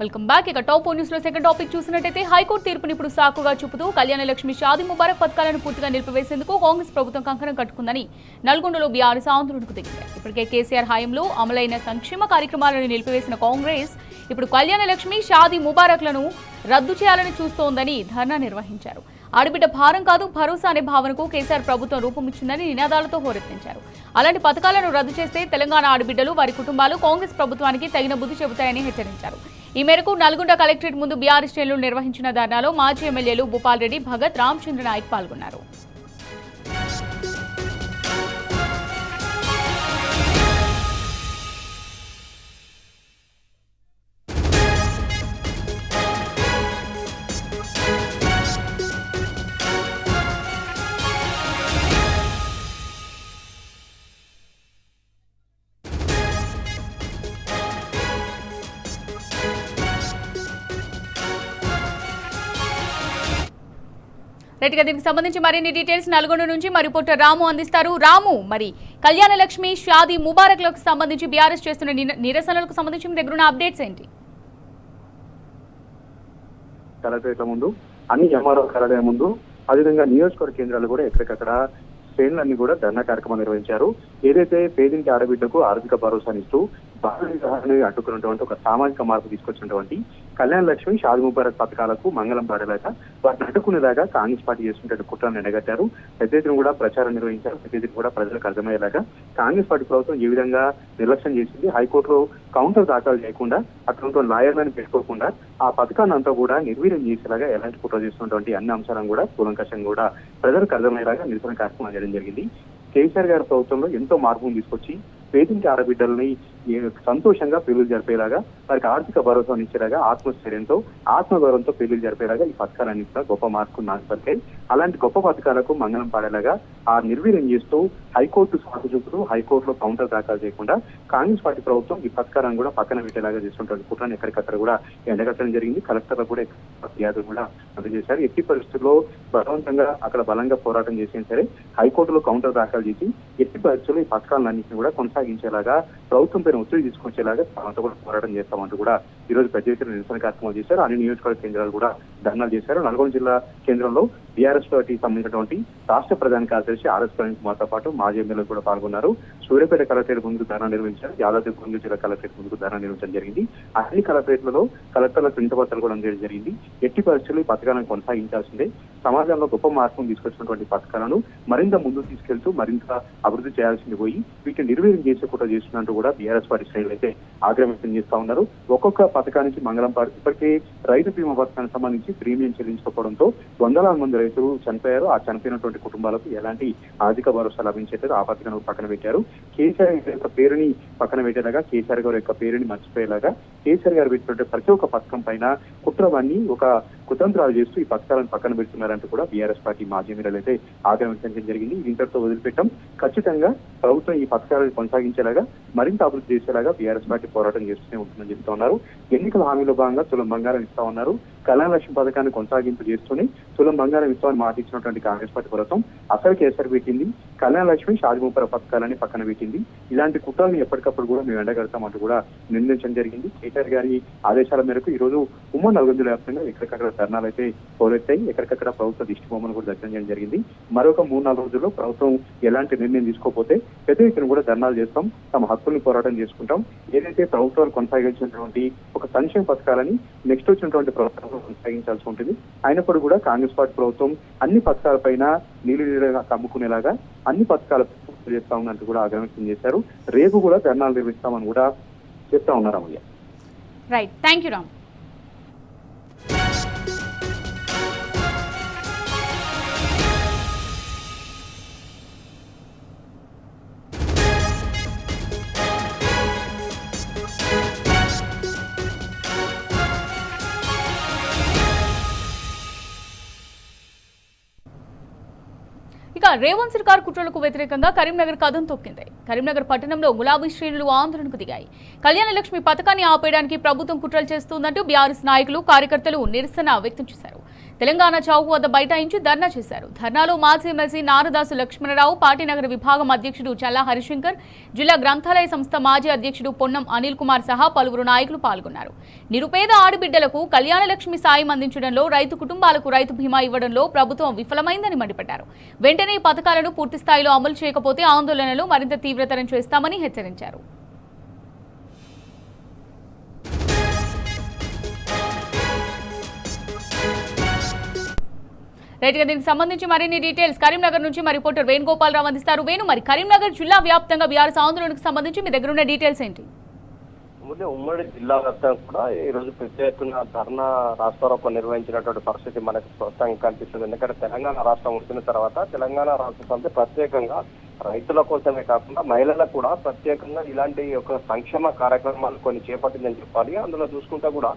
Welcome back. ఇక టాప్ 4 న్యూస్ లో సెకండ్ టాపిక్ చూసినట్టయితే హైకోర్టు తీర్పుని ఇప్పుడు సాకుగా చూపుతూ కళ్యాణలక్ష్మి షాదీ ముబారక్ పథకాలను పూర్తిగా నిలిపివేసేందుకు కాంగ్రెస్ ప్రభుత్వం కంకణం కట్టుకుందని నల్గొండలో బీఆర్ఎస్ ఆందోళనకు దిగింది. ఇప్పటికే కేసీఆర్ హయాంలో అమలైన సంక్షేమ కార్యక్రమాలను నిలిపివేసిన కాంగ్రెస్ ఇప్పుడు కళ్యాణలక్ష్మి షాదీ ముబారక్లను రద్దు చేయాలని చూస్తోందని ధర్నా నిర్వహించారు. ఆడబిడ్డ భారం కాదు భరోసా అనే భావనకు కేసీఆర్ ప్రభుత్వం రూపమిచ్చిందని నినాదాలతో హోరెత్తించారు. అలాంటి పథకాలను రద్దు చేస్తే తెలంగాణ ఆడబిడ్డలు, వారి కుటుంబాలు కాంగ్రెస్ ప్రభుత్వానికి తగిన బుద్ధి చెబుతాయని హెచ్చరించారు. ఈ మేరకు నల్గొండ కలెక్టరేట్ ముందు బీఆర్ఎస్ శ్రేణులు నిర్వహించిన ధర్నాలో మాజీ ఎమ్మెల్యేలు భూపాల్ రెడ్డి, భగత్, రామచంద్ర నాయక్ పాల్గొన్నారు. రైట్గా దీనికి సంబంధించి మరిన్ని డీటెయిల్స్ నల్గొండ నుంచి మా రిపోర్టర్ రాము అందిస్తారు. రాము, మరి కళ్యాణలక్ష్మి షాదీ ముబారక్లకు సంబంధించి బీఆర్ఎస్ చేస్తున్న నిరసనలకు సంబంధించి మీ దగ్గర ఉన్న అప్డేట్స్ ఏంటి?
కలెక్టరేట్ల ముందు, అన్ని ఎంఆర్ఓ కార్యాలయం ముందు, అదేవిధంగా నియోజకవర్గ కేంద్రాలు కూడా ఎక్కడికక్కడ శ్రేణులన్నీ కూడా ధర్నా కార్యక్రమం నిర్వహించారు. ఏదైతే పేదింటి ఆడబిడ్డకు ఆర్థిక భరోసానిస్తూ బాల వివాహాన్ని అడ్డుకున్నటువంటి ఒక సామాజిక మార్పు తీసుకొచ్చినటువంటి కళ్యాణలక్ష్మి షాదీ ముబారక్ పథకాలకు మంగళం పాడలేక వాటిని అడ్డుకునేలాగా కాంగ్రెస్ పార్టీ చేస్తున్న కుట్రను ఎండగట్టారు. పెద్ద ఎత్తున కూడా ప్రచారం నిర్వహించారు. పెద్ద ఎత్తున కూడా ప్రజలకు అర్థమయ్యేలాగా కాంగ్రెస్ పార్టీ ప్రభుత్వం ఏ విధంగా నిర్లక్ష్యం చేసింది, హైకోర్టులో కౌంటర్ దాఖలు చేయకుండా అక్కడ లాయర్లను పెట్టుకోకుండా ఆ పథకాన్ని అంతా కూడా నిర్వీర్యం చేసేలాగా ఎలాంటి కుట్ర చేస్తున్నటువంటి అన్ని అంశాలను కూడా కూలంకషంగా కూడా ప్రజలకు అర్థమయ్యేలాగా నిరసన కార్యక్రమం చేయడం జరిగింది. కేసీఆర్ గారి ప్రభుత్వంలో ఎంతో మార్పును తీసుకొచ్చి పేదింటి ఆడబిడ్డలని సంతోషంగా పెళ్లిలు జరిపేలాగా, వారికి ఆర్థిక భరోసాను ఇచ్చేలాగా, ఆత్మస్థైర్యంతో ఆత్మగౌరవంతో పెళ్లిలు జరిపేలాగా ఈ పథకాలన్నీ కూడా గొప్ప మార్పులు నాటుపడతాయి. అలాంటి గొప్ప పథకాలకు మంగళం పాడేలాగా ఆ నిర్వీర్యం చేస్తూ హైకోర్టు సాగు చూపుతూ హైకోర్టులో కౌంటర్ దాఖలు చేయకుండా కాంగ్రెస్ పార్టీ ప్రభుత్వం ఈ పథకాలను కూడా పక్కన పెట్టేలాగా చేస్తుంటారు. కుట్రను ఎక్కడికక్కడ కూడా ఎండగట్టడం జరిగింది. కలెక్టర్లు కూడా ఫిర్యాదులు కూడా అందజేశారు. ఎట్టి పరిస్థితుల్లో బలవంతంగా అక్కడ బలంగా పోరాటం చేసినా సరే హైకోర్టులో కౌంటర్ దాఖలు చేసి ఎట్టి పరిస్థితుల్లో ఈ పథకాలన్నింటినీ కూడా కొనసాగించేలాగా, ప్రభుత్వం పైన ఒత్తిడి తీసుకొచ్చేలాగా తామంతా కూడా పోరాటం చేస్తామంటూ కూడా ఈ రోజు పెద్ద ఎత్తున నిరసన కార్యక్రమాలు చేశారు. అన్ని నియోజకవర్గ కేంద్రాలు కూడా ధర్నాలు చేశారు. నల్గొండ జిల్లా కేంద్రంలో బీఆర్ఎస్ పార్టీ సంబంధించినటువంటి రాష్ట్ర ప్రధాన కార్యదర్శి ఆర్ఎస్ ప్రవీణ్ కుమార్తో పాటు మాజీ ఎమ్మెల్యేలు కూడా పాల్గొన్నారు. సూర్యాపేట కలెక్టరేట్ ముందుకు ధర్నా నిర్వహించారు. యాదాద్రి భువనగిరి జిల్లా కలెక్టరేట్ ముందుకు ధర్నా నిర్వహించడం జరిగింది. అన్ని కలెక్టరేట్లలో కలెక్టర్లకు వినతిపత్రాలు కూడా అందజేయడం జరిగింది. ఎట్టి పరిస్థితుల్లో ఈ పథకాలను కొనసాగించాల్సిందే. సమాజంలో గొప్ప మార్పును తీసుకొచ్చినటువంటి పథకాలను మరింత ముందుకు తీసుకెళ్తూ మరింత అభివృద్ధి చేయాల్సింది పోయి వీటిని నిర్వీర్యం చేసేకుండా చేస్తున్నట్టు కూడా బీఆర్ఎస్ పార్టీ శ్రేణులు అయితే ఆగ్రహం వ్యక్తం చేస్తా ఉన్నారు. ఒక్కొక్క పథకానికి మంగళం పాడు ఇప్పటికే రైతు బీమా పథకానికి సంబంధించి ప్రీమియం చెల్లించకపోవడంతో వందలాది మంది రైతులు చనిపోయారు. ఆ చనిపోయినటువంటి కుటుంబాలకు ఎలాంటి ఆర్థిక భరోసా లభించేది ఆ పథకాన్ని పక్కన పెట్టారు. కేసీఆర్ యొక్క పేరుని పక్కన పెట్టేలాగా, కేసీఆర్ గారి యొక్క పేరుని మర్చిపోయేలాగా కేసీఆర్ గారు పెట్టినటువంటి ప్రతి ఒక్క పథకం పైన కుట్రవాన్ని ఒక కుతంత్రాలు చేస్తూ ఈ పథకాలను పక్కన పెడుతున్నారంటూ కూడా బీఆర్ఎస్ పార్టీ మాజీ ఎమ్మెల్యేలు అయితే ఆగ్రహం వ్యక్తం చేయడం జరిగింది. ఇంతటితో వదిలిపెట్టాం. ఖచ్చితంగా ప్రభుత్వం ఈ పథకాలను కొనసాగించేలాగా, మరింత అభివృద్ధి చేసేలాగా బీఆర్ఎస్ పార్టీ పోరాటం చేస్తూనే ఉంటుందని చెప్తా ఉన్నారు. ఎన్నికల హామీలో భాగంగా తులం బంగారం ఇస్తా ఉన్నారు. కళ్యాణ లక్ష్మి పథకాన్ని కొనసాగింపు చేస్తూనే తులం బంగారం ఇస్తామని మాట ఇచ్చినటువంటి కాంగ్రెస్ పార్టీ ప్రభుత్వం అసలు కేసరి పెట్టింది. కళ్యాణ లక్ష్మి, షాది ముబారక్ పథకాలని పక్కన పెట్టింది. ఇలాంటి కుట్రల్ని ఎప్పటికప్పుడు కూడా మేము ఎండగడతామంటూ కూడా నిర్ణయించడం జరిగింది. కేసీఆర్ గారి ఆదేశాల మేరకు ఈ రోజు ఉమ్మడి నల్గొండ జిల్లా వ్యాప్తంగా ఎక్కడికక్కడ ధర్నాలు అయితే పోలెత్తాయి. ఎక్కడికక్కడ ప్రభుత్వ దిష్టి బొమ్మను కూడా దర్శనం చేయడం జరిగింది. మరొక 3-4 రోజుల్లో ప్రభుత్వం ఎలాంటి నిర్ణయం తీసుకోకపోతే పెద్ద ఎత్తున కూడా ధర్నాలు చేస్తాం, తమ హక్కుల్ని పోరాటం చేసుకుంటాం. ఏదైతే ప్రభుత్వాలు కొనసాగించినటువంటి ఒక సంక్షేమ పథకాలని నెక్స్ట్ వచ్చినటువంటి ప్రభుత్వం కొనసాగించాల్సి ఉంటుంది. అయినప్పుడు కూడా కాంగ్రెస్ పార్టీ ప్రభుత్వం అన్ని పథకాలపైన నీళ్లు కమ్ముకునేలాగా అన్ని పథకాలు చేస్తా ఉన్నట్టు కూడా ఆగ్రహం వ్యక్తం చేశారు. రేపు కూడా ధర్నాలు నిర్వహిస్తామని కూడా చెప్తా ఉన్నారు. Amayya.
Right, thank you Ram. ఇక రేవంత్ సర్కార్ కుట్రలకు వ్యతిరేకంగా కరీంనగర్ కథం తొక్కింది. కరీంనగర్ పట్టణంలో గులాబీ శ్రేణులు ఆందోళనకు దిగాయి. కళ్యాణ లక్ష్మి పథకాన్ని ఆపేయడానికి ప్రభుత్వం కుట్రలు చేస్తుందంటూ బీఆర్ఎస్ నాయకులు, కార్యకర్తలు నిరసన వ్యక్తం చేశారు. తెలంగాణ చౌక్ వద్ద బైఠాయించి ధర్నా చేశారు. ధర్నాలో మాజీ ఎమ్మెల్సీ నారదాసు లక్ష్మణరావు, పార్టీనగర్ విభాగం అధ్యక్షుడు చల్లా హరిశంకర్, జిల్లా గ్రంథాలయ సంస్థ మాజీ అధ్యక్షుడు పొన్నం అనిల్ కుమార్ సహా పలువురు నాయకులు పాల్గొన్నారు. నిరుపేద ఆడబిడ్డలకు కళ్యాణ లక్ష్మి సాయం అందించడంలో, రైతు కుటుంబాలకు రైతు బీమా ఇవ్వడంలో ప్రభుత్వం విఫలమైందని మండిపడ్డారు. వెంటనే ఈ పథకాలను పూర్తి స్థాయిలో అమలు చేయకపోతే ఆందోళనలు మరింత తీవ్రతరం చేస్తామని హెచ్చరించారు. రైట్ గా దీనికి సంబంధించి మరిన్ని డీటెయిల్స్ కరీంనగర్ నుంచి మా రిపోర్టర్ వేణుగోపాలరావు అందిస్తారు. వేణు, మరి కరీంనగర్ జిల్లా వ్యాప్తంగా బీఆర్ఎస్ ఆందోళనకు సంబంధించి మీ దగ్గర ఉన్న డీటెయిల్స్ ఏంటి?
ఉమ్మడి జిల్లా వ్యాప్తంగా కూడా ఈ రోజు పెద్ద ఎత్తున ధర్నా రాస్తారోకో నిర్వహించినటువంటి పరిస్థితి మనకు స్పష్టంగా కనిపిస్తుంది. ఎందుకంటే తెలంగాణ రాష్ట్రం వచ్చిన తర్వాత తెలంగాణ రాష్ట్ర సమితి ప్రత్యేకంగా రైతుల కోసమే కాకుండా మహిళలకు కూడా ప్రత్యేకంగా ఇలాంటి ఒక సంక్షేమ కార్యక్రమాలు కొన్ని చేపట్టిందని చెప్పాలి. అందులో చూసుకుంటే కూడా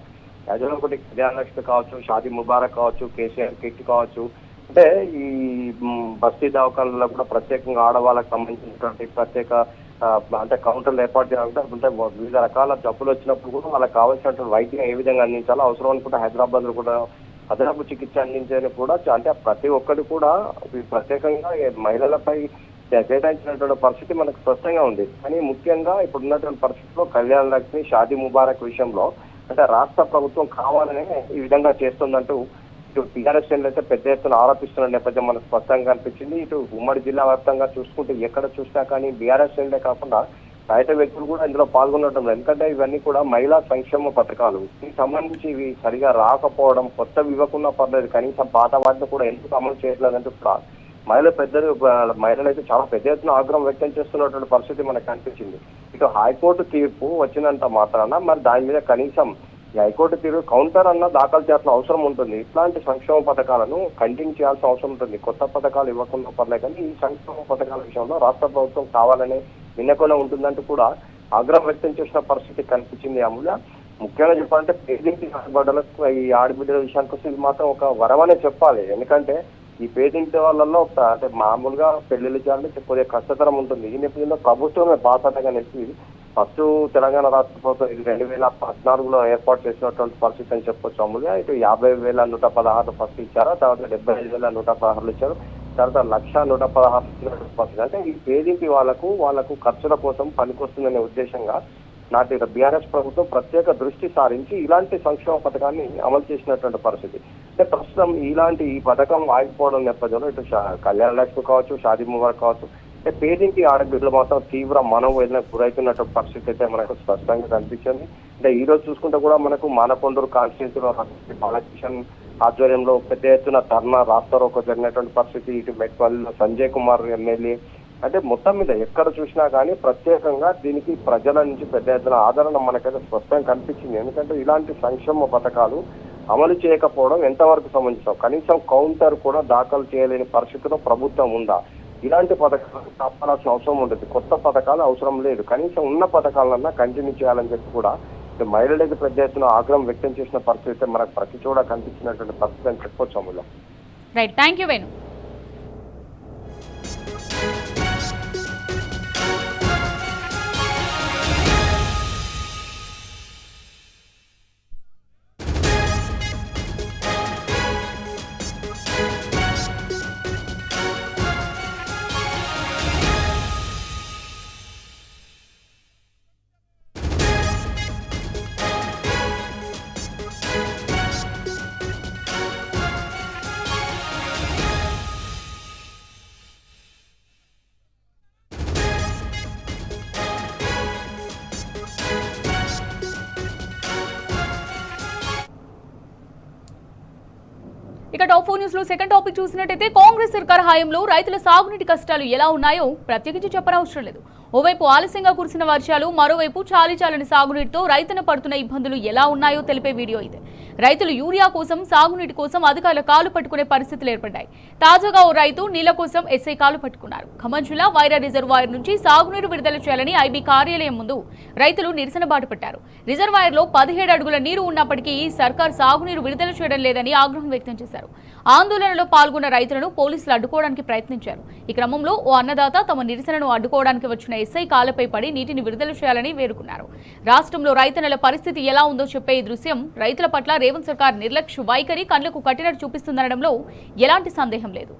ప్రజలు ఒకటి కళ్యాణ లక్ష్మి కావచ్చు, షాదీ ముబారక్ కావచ్చు, కేసీఆర్ కిట్ కావచ్చు, అంటే ఈ బస్తీ దవాఖానాల్లో కూడా ప్రత్యేకంగా ఆడవాళ్ళకి సంబంధించినటువంటి ప్రత్యేక అంటే కౌంటర్లు ఏర్పాటు చేయాలంటే అంటే వివిధ రకాల జబ్బులు వచ్చినప్పుడు కూడా వాళ్ళకి కావాల్సినటువంటి వైద్యం ఏ విధంగా అందించాలో అవసరం అనుకుంటే హైదరాబాద్ లో కూడా అదనపు చికిత్స అందించేది కూడా అంటే ప్రతి ఒక్కటి కూడా ప్రత్యేకంగా మహిళలపై కేటాయించినటువంటి పరిస్థితి మనకు స్పష్టంగా ఉంది. కానీ ముఖ్యంగా ఇప్పుడున్నటువంటి పరిస్థితిలో కళ్యాణ లక్ష్మి, షాదీ ముబారక్ విషయంలో అంటే రాష్ట్ర ప్రభుత్వం కావాలనే ఈ విధంగా చేస్తుందంటూ ఇటు టీఆర్ఎస్ శ్రేణులు అయితే పెద్ద ఎత్తున ఆరోపిస్తున్న నేపథ్యం మనకు స్పష్టంగా కనిపించింది. ఇటు ఉమ్మడి జిల్లా వ్యాప్తంగా చూసుకుంటే ఎక్కడ చూసినా కానీ బీఆర్ఎస్ శ్రేణులే కాకుండా బయట వ్యక్తులు కూడా ఇందులో పాల్గొనడం. ఎందుకంటే ఇవన్నీ కూడా మహిళా సంక్షేమ పథకాలు. దీనికి సంబంధించి ఇవి సరిగా రాకపోవడం, కొత్తవి ఇవ్వకుండా పర్లేదు, కనీసం పాత వాటిని కూడా ఎందుకు అమలు చేయట్లేదంటూ కూడా మహిళలు అయితే చాలా పెద్ద ఎత్తున ఆగ్రహం వ్యక్తం చేస్తున్నటువంటి పరిస్థితి మనకు కనిపించింది. ఇటు హైకోర్టు తీర్పు వచ్చినంత మాత్రాన మరి దాని మీద కనీసం ఈ హైకోర్టు తీర్పు కౌంటర్ అన్న దాఖలు చేయాల్సిన అవసరం ఉంటుంది. ఇట్లాంటి సంక్షేమ పథకాలను కంటిన్యూ చేయాల్సిన అవసరం ఉంటుంది. కొత్త పథకాలు ఇవ్వకుండా పర్లేదు, కానీ ఈ సంక్షేమ పథకాల విషయంలో రాష్ట్ర ప్రభుత్వం కావాలనే విన్నకుండా ఉంటుందంటూ కూడా ఆగ్రహం వ్యక్తం చేసిన పరిస్థితి కనిపించింది అమూల్య. ముఖ్యంగా చెప్పాలంటే పేదింటి ఆడబిడ్డలకు ఈ ఆడబిడ్డల విషయానికి వస్తే ఇది మాత్రం ఒక వరమనే చెప్పాలి. ఎందుకంటే ఈ పేదింటి వాళ్ళల్లో అంటే మామూలుగా పెళ్లిళ్ళు చేయాలంటే కొద్దిగా కష్టతరం ఉంటుంది. ఈ నేపథ్యంలో ప్రభుత్వమే బాధ్యతగా నెచ్చి ఫస్ట్ తెలంగాణ రాష్ట్ర ప్రభుత్వం ఇది 2014లో ఏర్పాటు చేసినటువంటి పరిస్థితి అని చెప్పొచ్చు అమూల్య. ఇటు 50,116 ఫస్ట్ ఇచ్చారు, తర్వాత 75,116 ఇచ్చారు, తర్వాత 1,116 ఇచ్చినటువంటి పరిస్థితి. అంటే ఈ పేదింటి వాళ్ళకు ఖర్చుల కోసం పనికొస్తుందనే ఉద్దేశంగా నాటి బీఆర్ఎస్ ప్రభుత్వం ప్రత్యేక దృష్టి సారించి ఇలాంటి సంక్షేమ పథకాన్ని అమలు చేసినటువంటి పరిస్థితి. అంటే ప్రస్తుతం ఈ పథకం ఆగిపోవడం నేపథ్యంలో ఇటు కళ్యాణ లక్ష్మి కావచ్చు, షాదీ ముబారక్ కావచ్చు, అంటే పేదింటి ఆడబిడ్డలు మాత్రం తీవ్ర మనోవేదనకు గురవుతున్నటువంటి పరిస్థితి అయితే మనకు స్పష్టంగా కనిపించింది. అంటే ఈ రోజు చూసుకుంటే కూడా మనకు మానకొండూరు కాన్స్టిట్యూన్సీలో బాలకిషన్ ఆధ్వర్యంలో పెద్ద ఎత్తున ధర్నా రాస్తారోకో జరిగినటువంటి పరిస్థితి. ఇటు మెట్పల్లిలో సంజయ్ కుమార్ ఎమ్మెల్యే, అంటే మొత్తం మీద ఎక్కడ చూసినా కానీ ప్రత్యేకంగా దీనికి ప్రజల నుంచి పెద్ద ఎత్తున ఆదరణ మనకైతే స్పష్టంగా కనిపించింది. ఎందుకంటే ఇలాంటి సంక్షేమ పథకాలు అమలు చేయకపోవడం ఎంతవరకు సమంజసం? కనీసం కౌంటర్ కూడా దాఖలు చేయలేని పరిస్థితిలో ప్రభుత్వం ఉందా? ఇలాంటి పథకాలు కాపాడాల్సిన అవసరం ఉంటుంది. కొత్త పథకాలు అవసరం లేదు, కనీసం ఉన్న పథకాలన్నా కంటిన్యూ చేయాలని చెప్పి కూడా మహిళలకు పెద్ద ఎత్తున ఆగ్రహం వ్యక్తం చేసిన పరిస్థితి మనకు ప్రతి చోట కనిపించినటువంటి పరిస్థితి అని చెప్పొచ్చు Amulya.
Right, thank you Venu. ఇక టాప్ 4 న్యూస్ లో సెకండ్ టాపిక్ చూసినట్టయితే కాంగ్రెస్ సర్కార్ హయాంలో రైతుల సాగునీటి కష్టాలు ఎలా ఉన్నాయో ప్రత్యేకించి చెప్పనవసరం లేదు. ఓవైపు ఆలస్యంగా కురిసిన వర్షాలు, మరోవైపు చాలీచాలని సాగునీటితో రైతులు పడుతున్న ఇబ్బందులు ఎలా ఉన్నాయో తెలిపే వీడియో ఇది. రైతులు యూరియా కోసం, సాగునీటి కోసం అధికారుల కాలు పట్టుకునే పరిస్థితులు ఏర్పడ్డాయి. తాజాగా ఓ రైతు నీళ్ల కోసం ఎస్ఐ కాలు పట్టుకున్నారు. ఖమ్మం జిల్లా వైరా రిజర్వాయర్ నుంచి సాగునీరు విడుదల చేయాలని ఐబీ కార్యాలయం ముందు రైతులు నిరసన బాట పట్టారు. రిజర్వాయర్లో 17 అడుగుల నీరు ఉన్నప్పటికీ సర్కార్ సాగునీరు విడుదల చేయడం లేదని ఆగ్రహం వ్యక్తం చేశారు. ఆందోళనలో పాల్గొన్న రైతులను పోలీసులు అడ్డుకోవడానికి ప్రయత్నించారు. ఈ క్రమంలో ఓ అన్నదాత తమ నిరసనను అడ్డుకోవడానికి వచ్చిన ఎస్ఐ కాలపై పడి నీటిని విడుదల చేయాలని వేడుకున్నారు. రాష్ట్రంలో రైతన్నల పరిస్థితి ఎలా ఉందో చెప్పే ఈ దృశ్యం రైతుల పట్ల రేవంత్ సర్కార్ నిర్లక్ష్య వైఖరి కళ్లకు కట్టినట్టు చూపిస్తుందనడంలో ఎలాంటి సందేహం లేదు.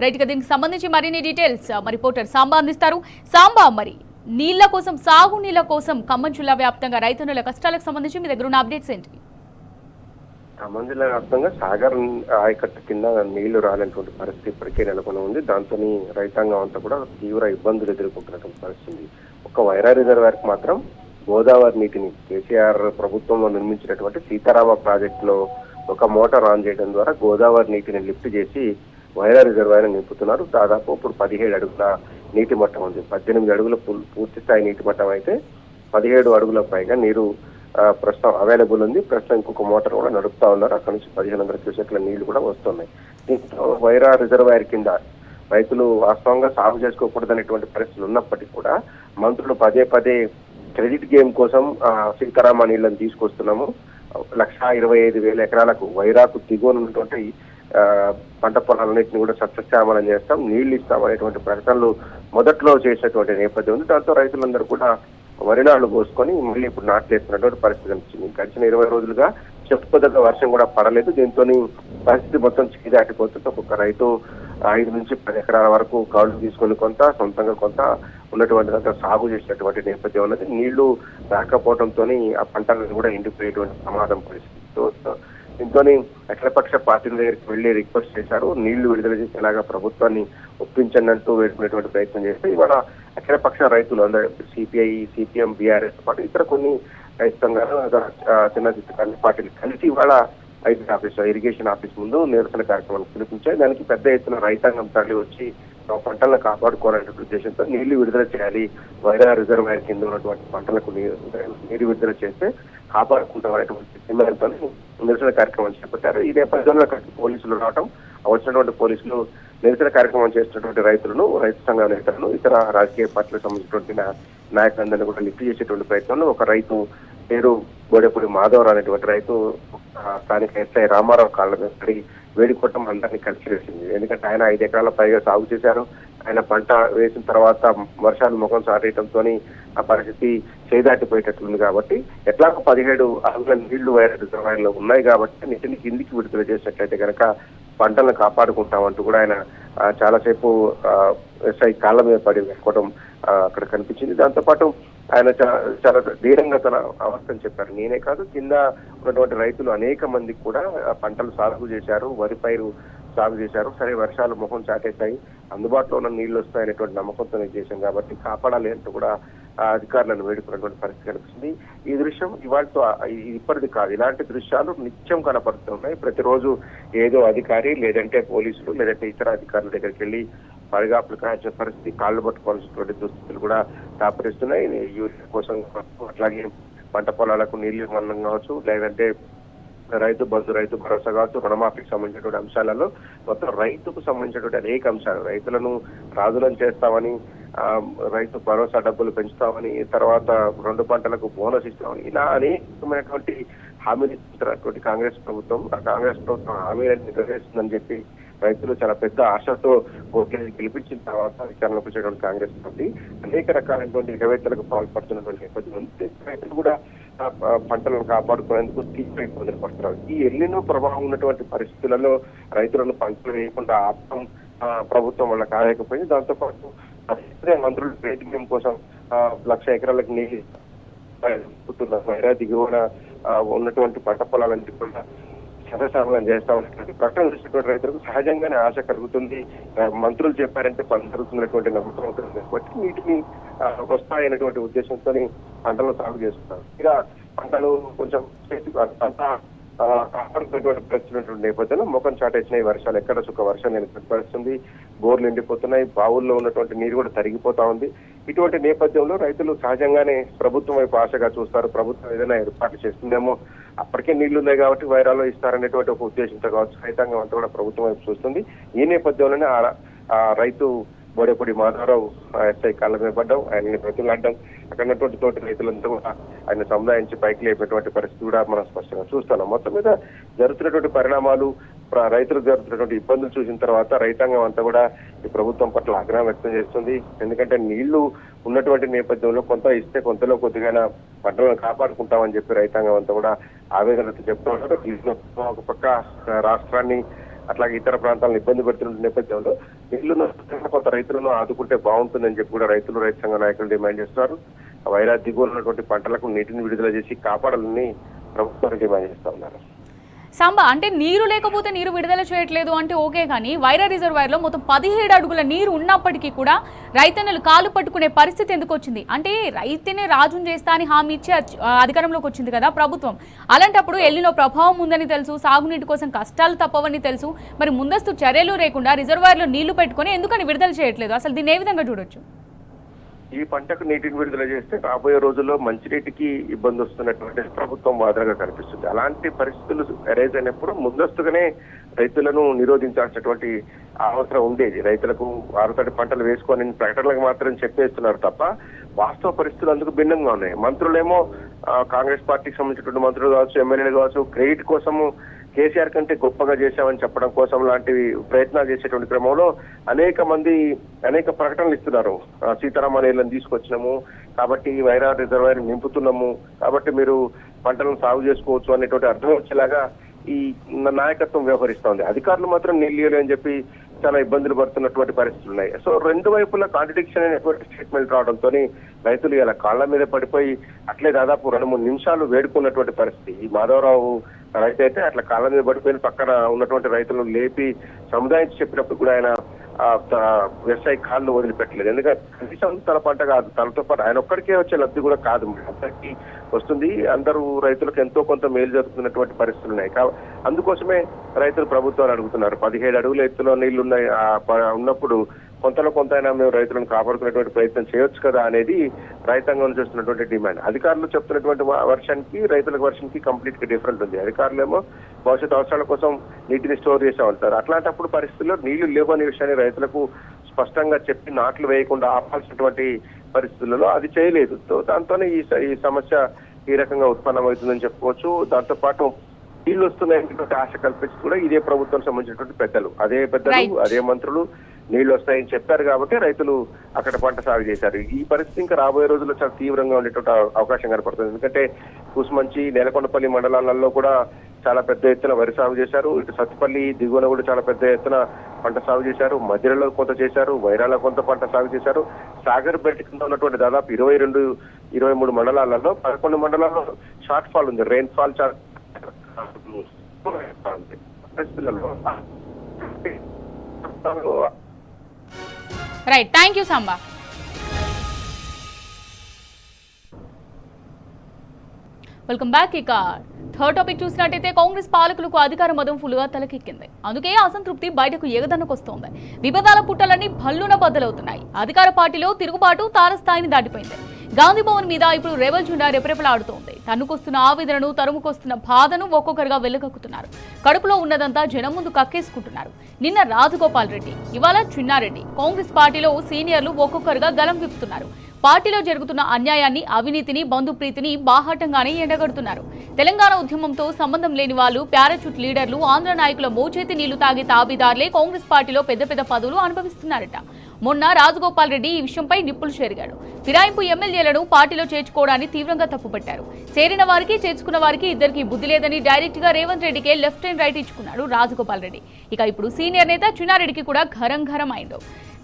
రైట్ గా దీనికి సంబంధించి మరిన్ని డీటెయిల్స్ మా రిపోర్టర్ సాంబా అందిస్తారు. సాంబా, మరి నీళ్ల కోసం, సాగునీళ్ల కోసం ఖమ్మం జిల్లా వ్యాప్తంగా రైతన్నుల కష్టాలకు సంబంధించి మీ దగ్గర ఉన్న అప్డేట్స్ ఏంటి?
ఖమ్మం జిల్లా వ్యాప్తంగా సాగర్ ఆయకట్టు కింద నీళ్లు రాలేటువంటి పరిస్థితి ఇప్పటికే నెలకొని ఉంది. దాంతో రైతాంగం అంతా కూడా తీవ్ర ఇబ్బందులు ఎదుర్కొంటున్నటువంటి పరిస్థితి. ఒక వైరా రిజర్వాయర్ కి మాత్రం గోదావరి నీటిని కేసీఆర్ ప్రభుత్వంలో నిర్మించినటువంటి సీతారామ ప్రాజెక్టులో ఒక మోటార్ ఆన్ చేయడం ద్వారా గోదావరి నీటిని లిఫ్ట్ చేసి వైరా రిజర్వాయర్ నింపుతున్నారు. దాదాపు ఇప్పుడు 17 అడుగుల నీటి మట్టం ఉంది. 18 అడుగుల పూర్తి స్థాయి నీటి మట్టం అయితే 17 అడుగుల పైగా నీరు ప్రస్తుతం అవైలబుల్ ఉంది. ప్రస్తుతం ఇంకొక మోటార్ కూడా నడుపుతా ఉన్నారు. అక్కడ నుంచి 1500 క్యూసెక్ల నీళ్లు కూడా వస్తున్నాయి. దీంతో వైరా రిజర్వాయర్ కింద రైతులు వాస్తవంగా సాగు చేసుకోకూడదనేటువంటి పరిస్థితులు ఉన్నప్పటికీ కూడా మంత్రులు పదే క్రెడిట్ గేమ్ కోసం సీతారామ నీళ్లను తీసుకొస్తున్నాము, 125,000 ఎకరాలకు వైరాకు దిగువన ఉన్నటువంటి పంట పొలాలన్నింటినీ కూడా సస్యశ్యామలం చేస్తాం, నీళ్లు ఇస్తాం అనేటువంటి ప్రకటనలు మొదట్లో చేసినటువంటి నేపథ్యం ఉంది. దాంతో రైతులందరూ కూడా వరినాళ్లు పోసుకొని మళ్ళీ ఇప్పుడు నాట్లేస్తున్నటువంటి పరిస్థితి కనిపించింది. గడిచిన 20 రోజులుగా చెప్పుకోదగ్గ వర్షం కూడా పడలేదు. దీంతో పరిస్థితి మొత్తం చీదాటిపోతుంది. ఒక్కొక్క రైతు 5 నుంచి 10 ఎకరాల వరకు కౌలు తీసుకొని కొంత, సొంతంగా కొంత ఉన్నటువంటి సాగు చేసినటువంటి నేపథ్యం ఉన్నది. నీళ్లు రాకపోవడంతో ఆ పంటలను కూడా ఎండిపోయేటువంటి ప్రమాదం పరిస్థితి. దీంతో అఖిలపక్ష పార్టీల దగ్గరికి వెళ్లి రిక్వెస్ట్ చేశారు, నీళ్లు విడుదల చేసేలాగా ప్రభుత్వాన్ని ఒప్పించండి అంటూ వేడుకునేటువంటి ప్రయత్నం చేస్తే ఇవాళ అఖిలపక్ష రైతులు అందరూ సిపిఐ, సిపిఎం, బీఆర్ఎస్ పాటు ఇతర కొన్ని రైతు సంఘాలు, చిన్న చిన్న పార్టీలు కలిసి ఇవాళ ఐబీ ఆఫీస్, ఇరిగేషన్ ఆఫీస్ ముందు నిరసన కార్యక్రమాలు పిలిపించాయి. దానికి పెద్ద ఎత్తున రైతాంగం తరలి వచ్చి పంటలను కాపాడుకోవాలనే ఉద్దేశంతో నీళ్లు విడుదల చేయాలి, వైరా రిజర్వాయర్ కింద ఉన్నటువంటి పంటలకు నీరు విడుదల చేస్తే కాపాడుకుంటామనేటువంటి డిమాండ్తో నిరసన కార్యక్రమం చేపట్టారు. ఈ నేపథ్యంలో పోలీసులు రావడం, వచ్చినటువంటి పోలీసులు నిరసన కార్యక్రమం చేస్తున్నటువంటి రైతులను, రైతు సంఘ నేతలను, ఇతర రాజకీయ పార్టీలకు సంబంధించినటువంటి నాయకులందరినీ కూడా లిఫ్ట్ చేసేటువంటి ప్రయత్నంలో ఒక రైతు పేరు గోడెపూడి మాధవరావు అనేటువంటి రైతు స్థానిక ఎస్ఐ రామారావు కాళ్ళ మీద పడి వేడికొట్టం అందరినీ కలిసి వేసింది. ఎందుకంటే ఆయన 5 ఎకరాల పైగా సాగు చేశారు. ఆయన పంట వేసిన తర్వాత వర్షాలు ముఖం సారేయడంతో ఆ పరిస్థితి చేదాటిపోయేటట్లుంది. కాబట్టి ఎట్లాగో 17 అడుగుల నీళ్లు వైరా రిజర్వాయర్లో ఉన్నాయి కాబట్టి నీటిని కిందికి విడుదల చేసినట్లయితే కనుక పంటలను కాపాడుకుంటామంటూ కూడా ఆయన చాలాసేపు ఎస్ఐ కాళ్ళ మీద పడి వేసుకోవడం అక్కడ కనిపించింది. దాంతోపాటు ఆయన చాలా ధీరంగా తన అవస్థను చెప్పారు. నేనే కాదు, కింద ఉన్నటువంటి రైతులు అనేక మందికి కూడా పంటలు సాగు చేశారు, వరి పైరు సాగు చేశారు. సరే, వర్షాలు ముఖం చాటేశాయి, అందుబాటులో ఉన్న నీళ్లు వస్తాయనేటువంటి నమ్మకంతో చేశాం కాబట్టి కాపాడాలి అంటూ కూడా అధికారులను వేడుకున్నటువంటి పరిస్థితి కనిపిస్తుంది. ఈ దృశ్యం ఇవాళతో ఇప్పటిది కాదు, ఇలాంటి దృశ్యాలు నిత్యం కనపడుతున్నాయి. ప్రతిరోజు ఏదో అధికారి లేదంటే పోలీసులు లేదంటే ఇతర అధికారుల దగ్గరికి వెళ్ళి పడిగాపులు కాల్చిన పరిస్థితి, కాళ్లు పట్టుకోవాల్సినటువంటి దుస్థితులు కూడా దాపరిస్తున్నాయి. యూరియా కోసం, అట్లాగే పంట పొలాలకు నీళ్లు ఇవ్వడం కావచ్చు, లేదంటే రైతు బంధు, రైతు భరోసా కావచ్చు, రుణమాఫీకి సంబంధించినటువంటి అంశాలలో మొత్తం రైతుకు సంబంధించినటువంటి అనేక అంశాలు, రైతులను రాజులను చేస్తామని, రైతు భరోసా డబ్బులు పెంచుతామని, తర్వాత 2 పంటలకు బోనస్ ఇస్తామని, ఇలా అనేకమైనటువంటి హామీలు ఇస్తున్నటువంటి కాంగ్రెస్ ప్రభుత్వం, ఆ కాంగ్రెస్ ప్రభుత్వం హామీలను నెరవేరుస్తుందని చెప్పి రైతులు చాలా పెద్ద ఆశతో ఓట్లేసి గెలిపించిన తర్వాత అధికారంలోకి వచ్చేటువంటి కాంగ్రెస్ పార్టీ అనేక రకాలైనటువంటి ఎగవేతలకు పాల్పడుతున్నటువంటి నేపథ్యం రైతులు కూడా పంటలను కాపాడుకునేందుకు తీవ్ర ఇబ్బందులు పడుతున్నారు. ఈ ఎల్లినో ప్రభావం ఉన్నటువంటి పరిస్థితులలో రైతులను పంటలు వేయకుండా ఆపడం ప్రభుత్వం వల్ల కాలేకపోయింది. దాంతోపాటు మంత్రులు రైతు కోసం 1,00,000 ఎకరాలకు నీళ్ళు వైరా దిగువన ఉన్నటువంటి పంట పొలాలని కూడా శతశాతం చేస్తా ఉన్నటువంటి ప్రకటన చూసినటువంటి రైతులకు సహజంగానే ఆశ కలుగుతుంది. మంత్రులు చెప్పారంటే పని జరుగుతున్నటువంటి నమ్మకం అవుతుంది కాబట్టి నీటిని వస్తాయనేటువంటి ఉద్దేశంతో పంటలు సాగు చేస్తున్నారు. ఇక పంటలు కొంచెం అంతా కాపాడుకునేటువంటి పరిస్థితి నేపథ్యంలో ముఖం చాటేసిన వర్షాలు ఎక్కడ సుఖ వర్షం పరిస్థితుంది, బోర్లు ఎండిపోతున్నాయి, బావుల్లో ఉన్నటువంటి నీరు కూడా తరిగిపోతా ఉంది. ఇటువంటి నేపథ్యంలో రైతులు సహజంగానే ప్రభుత్వం వైపు ఆశగా చూస్తారు. ప్రభుత్వం ఏదైనా ఏర్పాట్లు చేస్తుందేమో, అప్పటికే నీళ్లు ఉన్నాయి కాబట్టి వైరాలో ఇస్తారనేటువంటి ఒక ఉద్దేశంతో కావచ్చు రైతాంగం అంతా కూడా ప్రభుత్వం వైపు చూస్తుంది. ఈ నేపథ్యంలోనే ఆ రైతు గోడెపూడి మాధవరావు ఎస్ఐ కాళ్ళ మీద పడ్డం, ఆయనని ప్రతిలాడడం, అక్కడ ఉన్నటువంటి తోటి రైతులంతా కూడా ఆయన సముదాయించి పైకి లేపేటువంటి పరిస్థితి కూడా మనం స్పష్టంగా చూస్తున్నాం. మొత్తం మీద జరుగుతున్నటువంటి పరిణామాలు, రైతులకు జరుగుతున్నటువంటి ఇబ్బందులు చూసిన తర్వాత రైతాంగం అంతా కూడా ఈ ప్రభుత్వం పట్ల ఆగ్రహం వ్యక్తం చేస్తుంది. ఎందుకంటే నీళ్లు ఉన్నటువంటి నేపథ్యంలో కొంత ఇస్తే కొంతలో కొద్దిగా పంటలను కాపాడుకుంటామని చెప్పి రైతాంగం అంతా కూడా ఆవేదనతో చెప్తూ ఉంటారు. ఒక పక్క రాష్ట్రాన్ని అట్లాగే ఇతర ప్రాంతాలను ఇబ్బంది పెడుతున్న నేపథ్యంలో నీళ్లను కొంత రైతులను ఆదుకుంటే బాగుంటుందని చెప్పి కూడా రైతులు, రైతు సంఘ నాయకులు డిమాండ్ చేస్తున్నారు. వైరా దిగువన ఉన్నటువంటి పంటలకు నీటిని విడుదల చేసి కాపాడాలని ప్రభుత్వాన్ని డిమాండ్ చేస్తా ఉన్నారు.
సాంబా, అంటే నీరు లేకపోతే నీరు విడుదల చేయట్లేదు అంటే ఓకే, కానీ వైరా రిజర్వాయర్లో మొత్తం 17 అడుగుల నీరు ఉన్నప్పటికీ కూడా రైతన్నలు కాలు పట్టుకునే పరిస్థితి ఎందుకు వచ్చింది? అంటే రైతునే రాజును చేస్తా అని హామీ ఇచ్చి అధికారంలోకి వచ్చింది కదా ప్రభుత్వం. అలాంటప్పుడు ఎల్లినో ప్రభావం ఉందని తెలుసు, సాగునీటి కోసం కష్టాలు తప్పవని తెలుసు, మరి ముందస్తు చర్యలు లేకుండా రిజర్వాయర్లో నీళ్లు పెట్టుకుని ఎందుకని విడుదల చేయట్లేదు? అసలు దీన్ని ఏ విధంగా చూడొచ్చు?
ఈ పంటకు నీటిని విడుదల చేస్తే రాబోయే రోజుల్లో మంచినీటికి ఇబ్బంది వస్తున్నటువంటి ప్రభుత్వం వాదనగా కనిపిస్తుంది. అలాంటి పరిస్థితులు అరైజ్ అయినప్పుడు ముందస్తుగానే రైతులను నిరోధించాల్సినటువంటి అవసరం ఉండేది. రైతులకు వారతడి పంటలు వేసుకొని ప్రకటనలకు మాత్రం చెప్పేస్తున్నారు తప్ప వాస్తవ పరిస్థితులు అందుకు భిన్నంగా ఉన్నాయి. మంత్రులేమో కాంగ్రెస్ పార్టీకి సంబంధించినటువంటి మంత్రులు కావచ్చు, ఎమ్మెల్యేలు కావచ్చు, క్రెడిట్ కోసము కేసీఆర్ కంటే గొప్పగా చేశామని చెప్పడం కోసం లాంటివి ప్రయత్నాలు చేసేటువంటి క్రమంలో అనేక మంది అనేక ప్రకటనలు ఇస్తున్నారు. సీతారామ నీళ్ళని తీసుకొచ్చినాము కాబట్టి వైరా రిజర్వాయర్ నింపుతున్నాము కాబట్టి మీరు పంటలను సాగు చేసుకోవచ్చు అనేటువంటి అర్థం వచ్చేలాగా ఈ నాయకత్వం వ్యవహరిస్తోంది. అధికారులు మాత్రం నీళ్ళు అని చెప్పి చాలా ఇబ్బందులు పడుతున్నటువంటి పరిస్థితులు ఉన్నాయి. సో రెండు వైపులా కాంట్రడిక్షన్ అనేటువంటి స్టేట్మెంట్ రావడంతో రైతులు ఇలా కాళ్ల మీద పడిపోయి అట్లే దాదాపు 2-3 నిమిషాలు వేడుకున్నటువంటి పరిస్థితి. ఈ మాధవరావు రైతు అయితే అట్లా కాళ్ళ మీద పడిపోయిన పక్కన ఉన్నటువంటి రైతులను లేపి సముదాయించి చెప్పినప్పుడు కూడా ఆయన వ్యవసాయ కాళ్ళు వదిలిపెట్టలేదు. ఎందుకంటే కనీసం తన పంట కాదు, తనతో పాటు ఆయన ఒక్కడికే వచ్చే లబ్ధి కూడా కాదు, అందరికీ వస్తుంది. అందరూ రైతులకు ఎంతో కొంత మేలు జరుగుతున్నటువంటి పరిస్థితులు ఉన్నాయి. అందుకోసమే రైతులు ప్రభుత్వాన్ని అడుగుతున్నారు. 17 అడుగుల ఎత్తులో నీళ్లు ఉన్నప్పుడు కొంతలో కొంతైనా మేము రైతులను కాపాడుకునేటువంటి ప్రయత్నం చేయొచ్చు కదా అనేది రైతాంగం చేస్తున్నటువంటి డిమాండ్. అధికారులు చెప్తున్నటువంటి వర్షానికి రైతుల వర్షానికి కంప్లీట్ గా డిఫరెంట్ ఉంది. అధికారులు ఏమో భవిష్యత్ అవసరాల కోసం నీటిని స్టోర్ చేసే ఉంటారు. అట్లాంటప్పుడు పరిస్థితుల్లో నీళ్లు లేవు అనే విషయాన్ని రైతులకు స్పష్టంగా చెప్పి నాట్లు వేయకుండా ఆపాల్సినటువంటి పరిస్థితులలో అది చేయలేదు. దాంతోనే ఈ సమస్య ఈ రకంగా ఉత్పన్నమవుతుందని చెప్పుకోవచ్చు. దాంతో పాటు నీళ్లు వస్తున్నాయనేటువంటి ఆశ కల్పించి కూడా ఇదే ప్రభుత్వం సంబంధించినటువంటి పెద్దలు అదే మంత్రులు నీళ్లు వస్తాయని చెప్పారు కాబట్టి రైతులు అక్కడ పంట సాగు చేశారు. ఈ పరిస్థితి ఇంకా రాబోయే రోజుల్లో చాలా తీవ్రంగా ఉండేటువంటి అవకాశం కనపడుతుంది. ఎందుకంటే కూసుమంచి, నేలకొండపల్లి మండలాలలో కూడా చాలా పెద్ద ఎత్తున వరి సాగు చేశారు. ఇటు సత్తుపల్లి దిగువన కూడా చాలా పెద్ద ఎత్తున పంట సాగు చేశారు. మధ్యలో కొంత చేశారు, వైరాలో కొంత పంట సాగు చేశారు. సాగర్ బెల్ట్ కింద ఉన్నటువంటి దాదాపు 23 మండలాలలో 11 మండలాల్లో షార్ట్ ఫాల్ ఉంది. Rain fall
right, thank you Samba. Welcome back. ఇక థర్డ్ టాపిక్ చూసినట్టయితే కాంగ్రెస్ పాలకులకు అధికార మదం ఫుల్గా తలకెక్కింది. అందుకే అసంతృప్తి బయటకు ఎగదన్నకొస్తోంది. విభేదాల పుట్టలన్నీ భల్లున బద్దలవుతున్నాయి. అధికార పార్టీలో తిరుగుబాటు తారస్థాయిని దాటిపోయింది. గాంధీ భవన్ మీద ఇప్పుడు రెబల్ జెండా రెపరెపలాడుతోంది. తన్నుకొస్తున్న ఆవేదనను, తరుముకొస్తున్న బాధను ఒక్కొక్కరుగా వెలుగక్కుతున్నారు. కడుపులో ఉన్నదంతా జనం ముందు కక్కేసుకుంటున్నారు. నిన్న రాజగోపాల్ రెడ్డి, ఇవాళ చిన్నారెడ్డి. కాంగ్రెస్ పార్టీలో సీనియర్లు ఒక్కొక్కరుగా గలం విప్పుతున్నారు. పార్టీలో జరుగుతున్న అన్యాయాన్ని, అవినీతిని, బంధుప్రీతిని బాహాటంగానే ఎండగడుతున్నారు. తెలంగాణ ఉద్యమంతో సంబంధం లేని వాళ్ళు, పారాచూట్ లీడర్లు, ఆంధ్ర నాయకుల మోచేతి నీళ్లు తాగే తాబీదారులే కాంగ్రెస్ పార్టీలో పెద్ద పెద్ద పదవులు అనుభవిస్తున్నారట. మొన్న రాజగోపాల్ రెడ్డి ఈ విషయంపై నిప్పులు చెరిగాడు. ఫిరాయింపు ఎమ్మెల్యేలను పార్టీలో చేర్చుకోవడాన్ని తీవ్రంగా తప్పుపట్టారు. చేరిన వారికి, చేర్చుకున్న వారికి ఇద్దరికి బుద్ధి లేదని డైరెక్ట్ గా రేవంత్ రెడ్డికే లెఫ్ట్ అండ్ రైట్ ఇచ్చుకున్నాడు రాజగోపాల్ రెడ్డి. ఇక ఇప్పుడు సీనియర్ నేత చిన్నారెడ్డికి కూడా ఘరం అయిందో.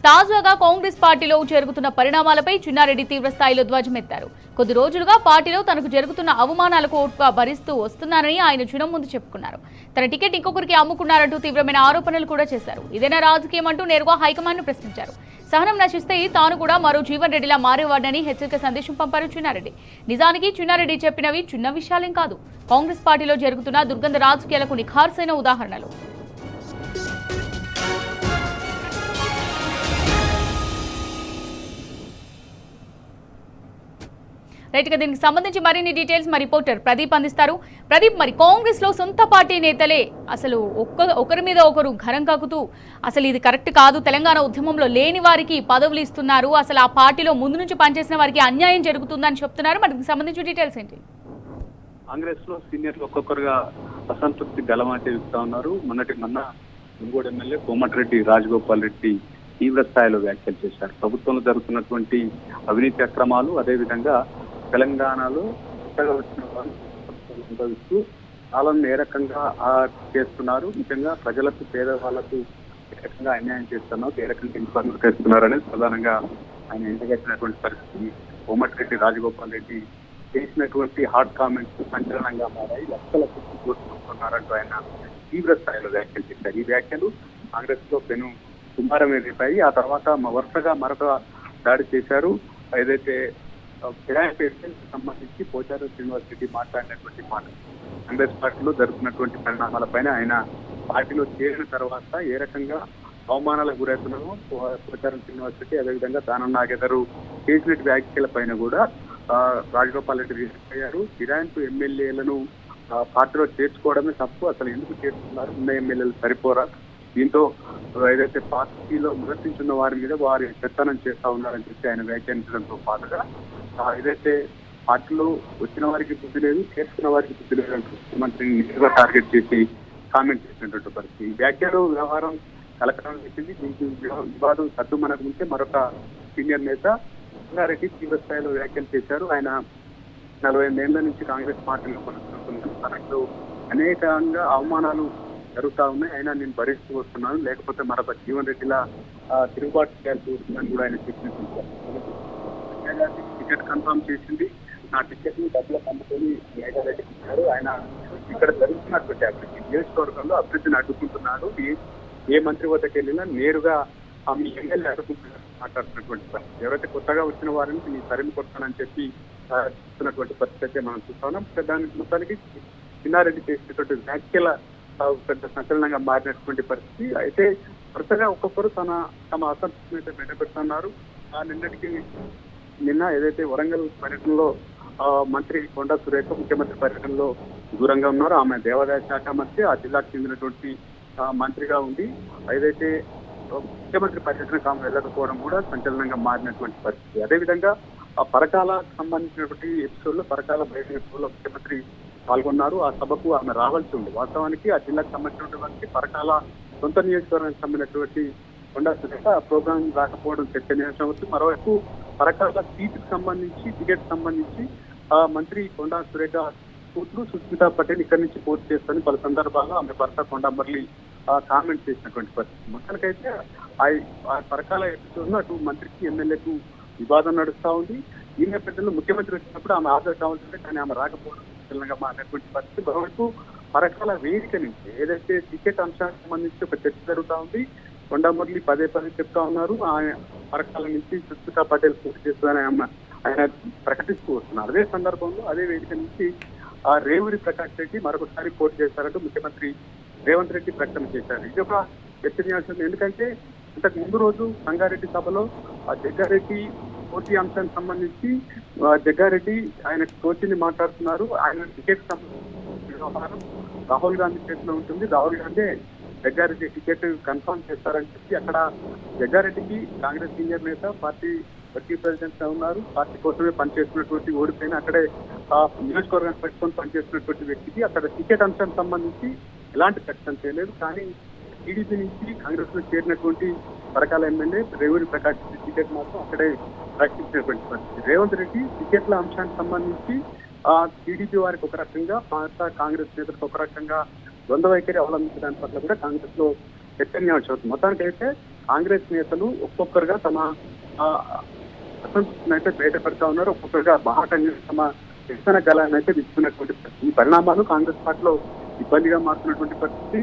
తాజాగా కాంగ్రెస్ పార్టీలో జరుగుతున్న పరిణామాలపై చిన్నారెడ్డి తీవ్ర స్థాయిలో ధ్వజమెత్తారు. కొద్ది రోజులుగా పార్టీలో తనకు జరుగుతున్న అవమానాలకు ఓర్పుగా భరిస్తూ వస్తున్నానని ఆయన జనం ముందు చెప్పుకున్నారు. తన టికెట్ ఇంకొకరికి అమ్ముకున్నారంటూ తీవ్రమైన ఆరోపణలు కూడా చేశారు. ఇదేనా రాజకీయం అంటూ నేరుగా హైకమాండ్ ను ప్రశ్నించారు. సహనం నశిస్తే తాను కూడా మరో జీవన్ రెడ్డిలా మారేవాడని హెచ్చరిక సందేశం పంపారు చిన్నారెడ్డి. నిజానికి చిన్నారెడ్డి చెప్పినవి చిన్న విషయాలేం కాదు. కాంగ్రెస్ పార్టీలో జరుగుతున్న దుర్గంధ రాజకీయాలకు నిఖార్సైన ఉదాహరణలు. రైట్ గా దీనికి సంబంధించి మరిన్ని డీటెయిల్స్ మా రిపోర్టర్ ప్రదీప్ అందిస్తారు. ప్రదీప్, మరి కాంగ్రెస్ లో సొంత పార్టీ నేతలే అసలు ఒకరి మీద ఒకరు ఘరం కాకుతూ అసలు ఇది కరెక్ట్ కాదు, తెలంగాణ ఉద్యమంలో లేని వారికి పదవులు ఇస్తున్నారు, అసలు ఆ పార్టీలో ముందు నుంచి పనిచేసిన వారికి అన్యాయం జరుగుతుందని చెప్తున్నారు. మరి దీనికి సంబంధించి డీటెయిల్స్ ఏంటి?
కాంగ్రెస్ లో సీనియర్లు ఒక్కొక్కరుగా అసంతృప్తి గలమాచేస్తా ఉన్నారు. మొన్న మునుగోడు ఎమ్మెల్యే కోమటిరెడ్డి రాజగోపాల్ రెడ్డి తీవ్ర స్థాయిలో వ్యాఖ్యలు చేశారు. ప్రభుత్వంలో జరుగుతున్నటువంటి అవినీతి అక్రమాలు, అదేవిధంగా తెలంగాణలో కొత్తగా వచ్చిన వాళ్ళు అనుభవిస్తూ కాలాన్ని ఏ రకంగా చేస్తున్నారు, ముఖ్యంగా ప్రజలకు, పేదవాళ్లకు ఏ రకంగా అన్యాయం చేస్తున్నారు, ఏ రకంగా ఇబ్బందులు చేస్తున్నారు అనేది ప్రధానంగా ఆయన ఎండగట్టినటువంటి పరిస్థితి. కోమటిరెడ్డి రాజగోపాల్ రెడ్డి చేసినటువంటి హాట్ కామెంట్స్ సంచలనంగా మారాయి. లక్షల కోట్లు కోరుకుంటున్నారంటూ ఆయన తీవ్ర స్థాయిలో వ్యాఖ్యలు చేశారు. ఈ వ్యాఖ్యలు కాంగ్రెస్ లో పెను దుమారం ఎదిరిపాయి. ఆ తర్వాత వరుసగా మరొక దాడి చేశారు. ఏదైతే ఫిరాయింపు సంబంధించి పోచారం శ్రీనివాస్ రెడ్డి మాట్లాడినటువంటి మాట, కాంగ్రెస్ పార్టీలో జరుగుతున్నటువంటి పరిణామాలపైన ఆయన పార్టీలో చేరిన తర్వాత ఏ రకంగా అవమానాలకు గురవుతున్నామో పోచారం శ్రీనివాస్ రెడ్డి, అదేవిధంగా దానం నాగేందర్ చేసిన వ్యాఖ్యల పైన కూడా రాజగోపాల్ రెడ్డి రియాక్ట్ అయ్యారు. ఫిరాయింపు ఎమ్మెల్యేలను పార్టీలో చేర్చుకోవడమే తప్పు, అసలు ఎందుకు చేర్చుకున్నారు, ఉన్న ఎమ్మెల్యేలు సరిపోరా, దీంతో ఏదైతే పార్టీలో విమర్శించున్న వారి మీద వారి పెత్తనం చేస్తా ఉన్నారని చెప్పి ఆయన వ్యాఖ్యానించడంతో పాటుగా ఏదైతే పార్టీలో వచ్చిన వారికి బుద్ధి లేదు, చేర్చుకున్న వారికి బుద్ధి లేదు అంటూ ముఖ్యమంత్రిని నేరుగా టార్గెట్ చేసి కామెంట్ చేసినటువంటి పరిస్థితి. ఈ వ్యాఖ్యలు వ్యవహారం కలకలం చేసింది. దీనికి వివాదం సద్దు మనకు ఉంటే మరొక సీనియర్ నేత రంగారెడ్డి తీవ్ర స్థాయిలో వ్యాఖ్యలు చేశారు. ఆయన 45 ఏళ్ల నుంచి కాంగ్రెస్ పార్టీలో కొనసాగుతున్నారు. తనకు అనేకంగా అవమానాలు జరుగుతా ఉన్నాయి, అయినా నేను భరిస్తూ వస్తున్నాను, లేకపోతే మరొక జీవన్ రెడ్డిలా తిరుగుబాటు చేయాల్సి వస్తుందని కూడా ఆయన చెప్పినట్టు టికెట్ కన్ఫర్మ్ చేసింది. నా టికెట్ ని డబ్బులు పంపుకొని మేఘారెడ్డి ఇచ్చారు. ఆయన ఇక్కడ జరుగుతున్నటువంటి అభివృద్ధి, నియోజకవర్గంలో అభివృద్ధిని అడ్డుకుంటున్నాడు. ఏ మంత్రి వద్దకు వెళ్ళినా నేరుగా మీ ఎమ్మెల్యే అడ్డుకుంటున్నారు మాట్లాడుతున్నటువంటి పరిస్థితి. ఎవరైతే కొత్తగా వచ్చిన వారిని నేను తరిమి కొడతానని చెప్పి చెప్తున్నటువంటి పరిస్థితి అయితే మనం చూస్తా ఉన్నాం. దానికి మొత్తానికి చిన్నారెడ్డి చేసినటువంటి వ్యాఖ్యల పెద్ద సంచలనంగా మారినటువంటి పరిస్థితి. అయితే వరుసగా ఒక్కొక్కరు తమ అసంతృప్తిని అయితే బయటపెడుతున్నారు. నిన్న ఏదైతే వరంగల్ పర్యటనలో మంత్రి కొండా సురేఖ ముఖ్యమంత్రి పర్యటనలో దూరంగా ఉన్నారో ఆమె దేవాదాయ శాఖ మంత్రి, ఆ జిల్లాకు చెందినటువంటి మంత్రిగా ఉండి ఏదైతే ముఖ్యమంత్రి పర్యటనకు ఆమె వెళ్ళకపోవడం కూడా సంచలనంగా మారినటువంటి పరిస్థితి. అదేవిధంగా ఆ పరకాలకు సంబంధించినటువంటి ఎపిసోడ్ లో పరకాల బయట ఎపిసోడ్ లో ముఖ్యమంత్రి పాల్గొన్నారు. ఆ సభకు ఆమె రావాల్సి ఉంది. వాస్తవానికి ఆ జిల్లాకు సంబంధించినటువంటి పరకాల సొంత నియోజకవర్గానికి సంబంధించినటువంటి కొండా సురేఖ ఆ ప్రోగ్రాం రాకపోవడం చర్చనీయాంశం అవుతుంది. మరోవైపు పరకాల సీటుకు సంబంధించి టికెట్ సంబంధించి మంత్రి కొండా సురేఖ కూతురు సుస్మితా పటేల్ ఇక్కడి నుంచి పోటీ చేస్తారని పలు సందర్భాల్లో ఆమె భర్త కొండా మురళి కామెంట్ చేసినటువంటి పరిస్థితి. మొత్తానికైతే ఆ పరకాల ఎపిసోడ్ అటు మంత్రికి ఎమ్మెల్యేకు వివాదం నడుస్తా ఉంది. ఈ నేపథ్యంలో ముఖ్యమంత్రి వచ్చినప్పుడు ఆమె హాజరు కావాల్సిందే, కానీ ఆమె రాకపోవడం తెలంగాణ మారినటువంటి పరిస్థితి. మరోవైపు పరకాల వేదిక నుంచి ఏదైతే టికెట్ అంశానికి సంబంధించి ఒక చర్చ జరుగుతా ఉంది. కొండా మురళి పదే చెప్తా ఉన్నారు ఆయన పరకాల నుంచి సుస్మితా పటేల్ పోటీ చేస్తుందని ఆయన ప్రకటిస్తూ వస్తున్నారు. అదే సందర్భంలో అదే వేదిక నుంచి రేవూరి ప్రకాష్ రెడ్డి మరొకసారి పోటీ చేస్తారంటూ ముఖ్యమంత్రి రేవంత్ రెడ్డి ప్రకటన చేశారు. ఇది ఒక చర్చనీయాంశం. ఎందుకంటే ఇంతకు ముందు రోజు సంగారెడ్డి సభలో జగ్గారెడ్డి పోటీ అంశానికి సంబంధించి జగ్గారెడ్డి ఆయన కోచిని మాట్లాడుతున్నారు. ఆయన టికెట్ వ్యవహారం రాహుల్ గాంధీ చేతిలో ఉంటుంది, రాహుల్ గాంధీ జగ్గారెడ్డి టికెట్ కన్ఫర్మ్ చేస్తారని చెప్పి అక్కడ జగ్గారెడ్డికి కాంగ్రెస్ సీనియర్ నేత, పార్టీ వర్కింగ్ ప్రెసిడెంట్ గా ఉన్నారు, పార్టీ కోసమే పనిచేస్తున్నటువంటి ఓడిపోయిన అక్కడే నియోజకవర్గాన్ని పెట్టుకొని పనిచేస్తున్నటువంటి వ్యక్తికి అక్కడ టికెట్ అంశానికి సంబంధించి ఎలాంటి ప్రకటన చేయలేదు. కానీ టీడీపీ నుంచి కాంగ్రెస్ లో చేరినటువంటి పరకాల ఎమ్మెల్యే రేవూరి ప్రకాష్ టికెట్ మాత్రం అక్కడే ప్రకటించినటువంటి పరిస్థితి. రేవంత్ రెడ్డి టికెట్ల అంశానికి సంబంధించి టీడీపీ వారికి ఒక రకంగా, పాత కాంగ్రెస్ నేతలకు ఒక రకంగా ద్వంద్వ వైఖరి అవలంబించడానికి పట్ల కూడా కాంగ్రెస్ లో చర్చనీయాంశం అవుతుంది. మొత్తానికి అయితే కాంగ్రెస్ నేతలు ఒక్కొక్కరుగా తమ అసంతృప్తిని అయితే బయటపెడతా ఉన్నారు. ఒక్కొక్కరుగా బాహటంగా తమ నిరసన గలాన్ని అయితే విప్పుకున్నటువంటి పరిస్థితి. ఈ పరిణామాలు కాంగ్రెస్ పార్టీలో ఇబ్బందిగా మారుతున్నటువంటి పరిస్థితి.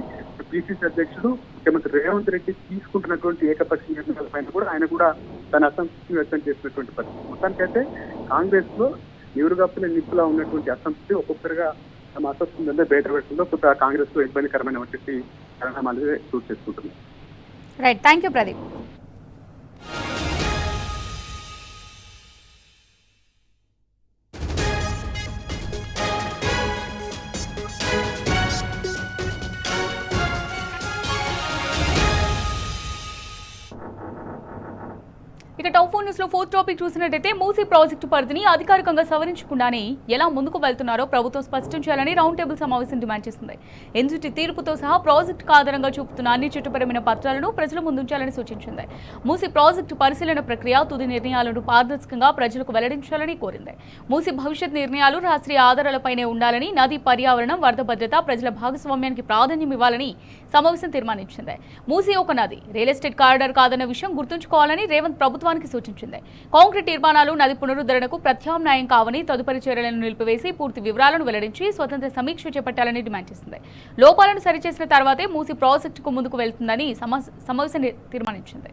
పిసిసి అధ్యక్షుడు ముఖ్యమంత్రి రేవంత్ రెడ్డి తీసుకుంటున్నటువంటి ఏకపక్ష నిర్ణయాలపైన కూడా ఆయన కూడా తన అసంతృప్తిని వ్యక్తం చేసినటువంటి పరిస్థితి. మొత్తానికైతే కాంగ్రెస్ లో నివురుగప్పుల నిప్పులా ఉన్నటువంటి అసంతృప్తి ఒక్కొక్కరుగా తమ అసంతృప్తిని బయటపెట్టడంలో కొంత కాంగ్రెస్ లో ఇబ్బందికరమైనటువంటి పరిణామాలు చోటు చేసుకుంటుంది.
Right, thank you Pradeep. ఇక టాప్ 4 న్యూస్ లో ఫోర్త్ టాపిక్ చూసినట్టయితే మూసీ ప్రాజెక్టు పరిధిని అధికారికంగా సవరించకుండానే ఎలా ముందుకు వెళ్తున్నారో ప్రభుత్వం స్పష్టం చేయాలని రౌండ్ టేబుల్ సమావేశం డిమాండ్ చేసింది. ఎన్జిటి తీర్పుతో సహా ప్రాజెక్టుకు ఆధారంగా చూపుతున్న అన్ని చట్టపరమైన పత్రాలను ప్రజల ముందుంచాలని సూచించింది. మూసీ ప్రాజెక్టు పరిశీలన ప్రక్రియ తుది నిర్ణయాలను పారదర్శకంగా ప్రజలకు వెల్లడించాలని కోరింది. మూసీ భవిష్యత్ నిర్ణయాలు రాష్ట్రీయ ఆధారాలపైనే ఉండాలని, నది పర్యావరణం, వరద భద్రత, ప్రజల భాగస్వామ్యానికి ప్రాధాన్యం ఇవ్వాలని సమావేశం తీర్మానించింది. మూసీ ఒక నది, రియల్ ఎస్టేట్ కారిడార్ కాదన్న విషయం గుర్తుంచుకోవాలని రేవంత్ ప్రభుత్వానికి సూచించింది. కాంక్రీట్ నిర్మాణాలు నది పునరుద్ధరణకు ప్రత్యామ్నాయం కావని, తదుపరి చర్యలను నిలిపివేసి పూర్తి వివరాలను వెల్లడించి స్వతంత్ర సమీక్ష చేపట్టాలని డిమాండ్ చేసింది. లోపాలను సరిచేసిన తర్వాతే మూసీ ప్రాజెక్టుకు ముందుకు వెళ్తుందని సమావేశం తీర్మానించింది.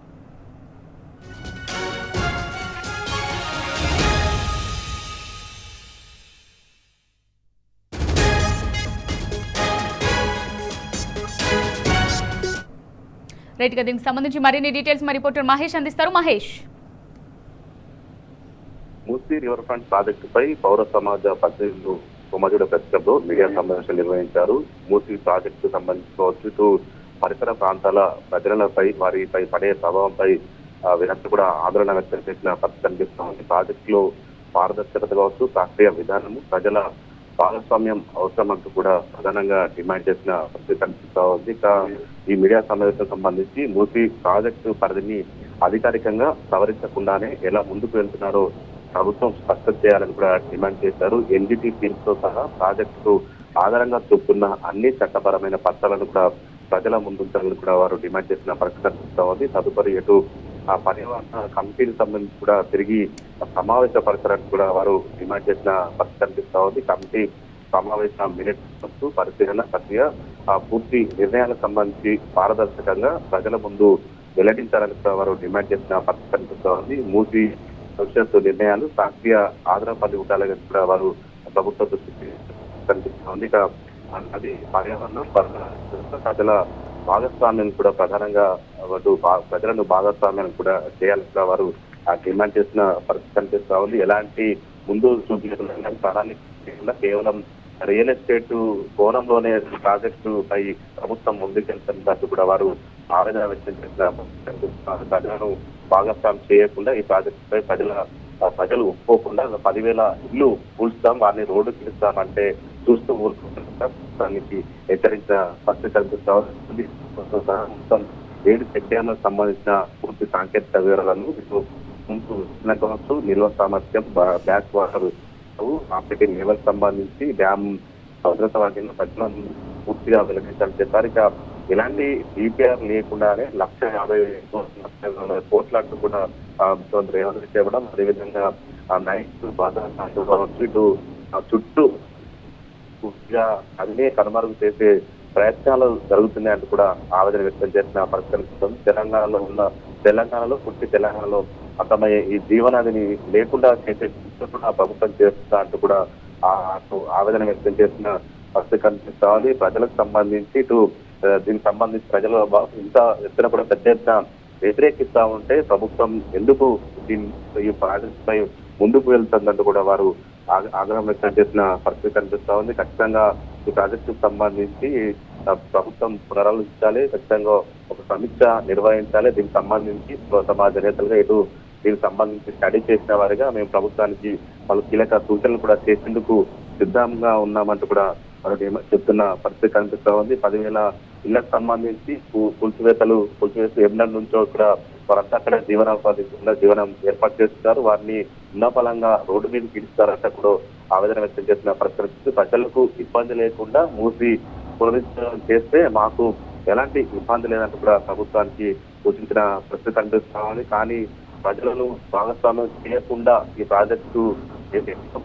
రైట్ గా దీనికి సంబంధించి మరిన్ని డీటెయిల్స్ మా రిపోర్టర్ మహేష్ అందిస్తారు. మహేష్,
మూసీ రివర్ ఫ్రంట్ ప్రాజెక్టుపై పౌర సమాజ ప్రతినిధులు సోమజుడ ప్రతిలో మీడియా సమావేశం నిర్వహించారు. మూసీ ప్రాజెక్టు సంబంధించి పరిసర ప్రాంతాల ప్రజలపై, వారిపై పడే ప్రభావంపై వీరంతా కూడా ఆందోళన వ్యక్తం చేసిన పరిస్థితి కనిపిస్తుంది. ప్రాజెక్టులో పారదర్శకత కావచ్చు, ప్రక్రియ విధానము, ప్రజల భాగస్వామ్యం అవసరం అంటూ కూడా ప్రధానంగా డిమాండ్ చేసిన పరిస్థితి కనిపిస్తా ఉంది. ఇక ఈ మీడియా సమావేశం సంబంధించి మూసీ ప్రాజెక్టు పరిధిని అధికారికంగా సవరించకుండానే ఎలా ముందుకు వెళ్తున్నారో ప్రభుత్వం స్పష్టం చేయాలని కూడా డిమాండ్ చేశారు. ఎన్జిటి తీర్పుతో సహా ప్రాజెక్టు ఆధారంగా చూపుతున్న అన్ని చట్టపరమైన పత్రాలను కూడా ప్రజల ముందుంచాలని కూడా వారు డిమాండ్ చేసిన పరిస్థితి కనిపిస్తా ఉంది. తదుపరి ఆ పర్యావరణ కమిటీకి సంబంధించి కూడా తిరిగి సమావేశపరచాలని కూడా వారు డిమాండ్ చేసిన పరిస్థితి కనిపిస్తా ఉంది. కమిటీ సమావేశ మినిట్స్ పరిశీలన ప్రక్రియ పూర్తి నిర్ణయాలకు సంబంధించి పారదర్శకంగా ప్రజల ముందు వెల్లడించాలని కూడా వారు డిమాండ్ చేసిన పరిస్థితి కనిపిస్తా ఉంది. మూసీ భవిష్యత్తు నిర్ణయాలు ప్రక్రియ ఆధారపడి ఉండాలని కూడా వారు ప్రభుత్వ దృష్టి కనిపిస్తా ఉంది. ఇక అది పర్యావరణం, ప్రజల భాగస్వామ్యం కూడా ప్రధానంగా ప్రజలను భాగస్వామ్యం కూడా చేయాలని కూడా వారు డిమాండ్ చేసిన పరిస్థితి కనిపిస్తా ఉంది. ఎలాంటి ముందు చూపించిన ప్రణాళిక కేవలం రియల్ ఎస్టేట్ కోణంలోనే ప్రాజెక్టు పై ప్రభుత్వం ముందుకెళ్తున్నట్టు కూడా వారు ఆవేదన వ్యక్తం చేసిన ప్రజలను భాగస్వామ్యం చేయకుండా ఈ ప్రాజెక్టు పై ప్రజలు ఒప్పుకోకుండా 10,000 ఇల్లు కూల్చుతాం, వారిని రోడ్డుకి ఇస్తామంటే చూస్తూ ఊరుకుంటానికి హెచ్చరించిన పరిస్థితి కనిపిస్తా ఉంది. మొత్తం 7 చెక్ డ్యామ్లకు సంబంధించిన పూర్తి సాంకేతిక వివరాలను కావచ్చు, నిల్వ సామర్థ్యం, బ్యాక్ వాటర్, ఆపరేటింగ్ లెవెల్ సంబంధించి డ్యామ్ భద్రత వాటిని ప్రజలను పూర్తిగా వెల్లడించాలని చెప్పారు. ఇక ఇలాంటి డిపిఆర్ లేకుండానే 1,50,000 కోట్లకు కూడా ముఖ్యమంత్రి రేవంత్ రెడ్డి చేయడం, అదేవిధంగా నైట్ కావచ్చు, ఇటు చుట్టూ పూర్తిగా అన్నీ కనుమరుగు చేసే ప్రయత్నాలు జరుగుతున్నాయంటూ కూడా ఆవేదన వ్యక్తం చేసిన పరిస్థితి. తెలంగాణలో పుట్టి తెలంగాణలో అర్థమయ్యే ఈ జీవనాదిని లేకుండా చేసే కూడా ప్రభుత్వం చేస్తుందా అంటూ కూడా ఆవేదన వ్యక్తం చేసిన పరిస్థితి కనిపిస్తా ఉంది. ప్రజలకు సంబంధించి ఇటు దీనికి సంబంధించి ప్రజలు ఇంత ఎత్తున కూడా పెద్ద ఎత్తున వ్యతిరేకిస్తా ఉంటే ప్రభుత్వం ఎందుకు ఈ ప్రాజెక్ట్ పై ముందుకు వెళ్తుందంటూ కూడా వారు ఆగ్రహం వ్యక్తం చేసిన పరిస్థితి కనిపిస్తా ఉంది. ఖచ్చితంగా ఈ ప్రాజెక్టుకు సంబంధించి ప్రభుత్వం పునరాలోచించాలి, ఖచ్చితంగా ఒక సమీక్ష నిర్వహించాలి. దీనికి సంబంధించి సమాజ నేతలుగా ఇటు దీనికి సంబంధించి స్టడీ చేసిన వారిగా మేము ప్రభుత్వానికి వాళ్ళు కీలక సూచనలు కూడా చేసేందుకు సిద్ధంగా ఉన్నామంటూ కూడా వారు చెప్తున్న పరిస్థితి కనిపిస్తా ఉంది. 10,000 ఇళ్లకు సంబంధించి కూల్చివేసి ఎన్నటి నుంచో కూడా వారంతా అక్కడ జీవనం ఏర్పాటు చేస్తున్నారు. వారిని ఉన్నపలంగా రోడ్డు మీద పిలుస్తారంటే కూడా ఆవేదన వ్యక్తం చేసిన పరిస్థితి. ప్రజలకు ఇబ్బంది లేకుండా మూసి పునరుద్ధరణ చేస్తే మాకు ఎలాంటి ఇబ్బంది లేదంటూ కూడా ప్రభుత్వానికి సూచించిన పరిస్థితి కనిపిస్తా ఉంది. కానీ ప్రజలను భాగస్వామ్యం చేయకుండా ఈ ప్రాజెక్టు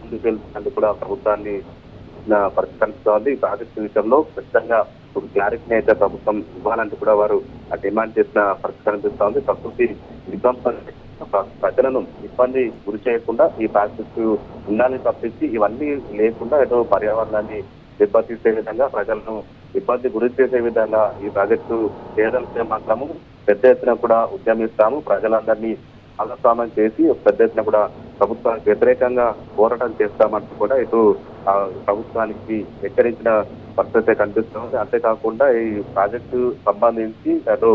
ముందుకు వెళ్తున్నందుకు కూడా ప్రభుత్వాన్ని పరిస్థితి కనిపిస్తా ఉంది. ఈ ప్రాజెక్టు విషయంలో ఖచ్చితంగా ఒక క్లారిటీని అయితే ప్రభుత్వం ఇవ్వాలంటూ కూడా వారు డిమాండ్ చేసిన పరిస్థితి కనిపిస్తా ఉంది. ప్రకృతి విధ్వంసం ప్రజలను ఇబ్బంది గురి చేయకుండా ఈ ప్రాజెక్టు ఉండాలని తప్పించి ఇవన్నీ లేకుండా ఏదో పర్యావరణాన్ని దెబ్బతీసే విధంగా ప్రజలను ఇబ్బంది గురి చేసే విధంగా ఈ ప్రాజెక్టు చేయదలిస్తే మాత్రము పెద్ద ఎత్తున కూడా ఉద్యమిస్తాము. ప్రజలందరినీ భాగస్వామ్యం చేసి పెద్ద ఎత్తున కూడా ప్రభుత్వానికి వ్యతిరేకంగా పోరాటం చేస్తామంటూ కూడా ఇటు ప్రభుత్వానికి హెచ్చరించిన పరిస్థితి కనిపిస్తుంది. అంతేకాకుండా ఈ ప్రాజెక్టు సంబంధించి అటు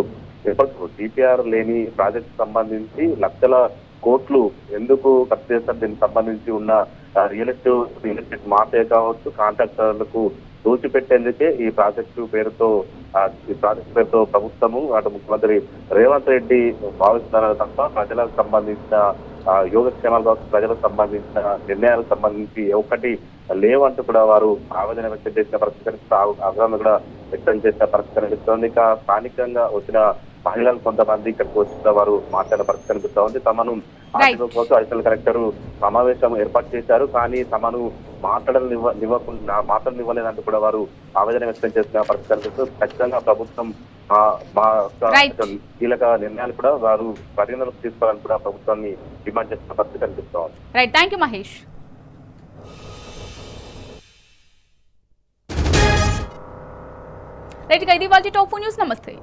డిపిఆర్ లేని ప్రాజెక్టు సంబంధించి లక్షల కోట్లు ఎందుకు ఖర్చు చేస్తారు, దీనికి సంబంధించి ఉన్న రియల్ ఎస్టేట్ మాఫియా కావచ్చు, కాంట్రాక్టర్లకు దోచిపెట్టేందుకే ఈ ప్రాజెక్టు పేరుతో ప్రభుత్వము అటు ముఖ్యమంత్రి రేవంత్ రెడ్డి భావిస్తున్నారు తప్ప ప్రజలకు సంబంధించిన యోగక్షేమాలు కావచ్చు, ప్రజలకు సంబంధించిన నిర్ణయాలకు సంబంధించి ఒకటి లేవంటూ కూడా వారు ఆవేదన వ్యక్తం చేసిన పరిస్థితి, ఆగ్రహం కూడా వ్యక్తం చేసిన పరిస్థితి కనిపిస్తోంది. ఇక స్థానికంగా వచ్చిన మహిళలు కొంతమంది ఇక్కడికి వచ్చిన వారు మాట్లాడిన పరిస్థితి కనిపిస్తా ఉంది. తమను కోసం అడిషనల్ కలెక్టర్ సమావేశం ఏర్పాటు చేశారు, కానీ తమను మాట్లాడనివ్వలేదంటూ కూడా వారు ఆవేదన వ్యక్తం చేసిన పరిస్థితి కనిపిస్తుంది. ఖచ్చితంగా ప్రభుత్వం మా కీలక నిర్ణయాలు కూడా వారు పరిగణలోకి తీసుకోవాలని కూడా ప్రభుత్వాన్ని డిమాండ్ చేసిన పరిస్థితి కనిపిస్తా ఉంది.
Right, thank you Mahesh. Right గా ఇది వాళ్ళ టాప్ న్యూస్. నమస్తే.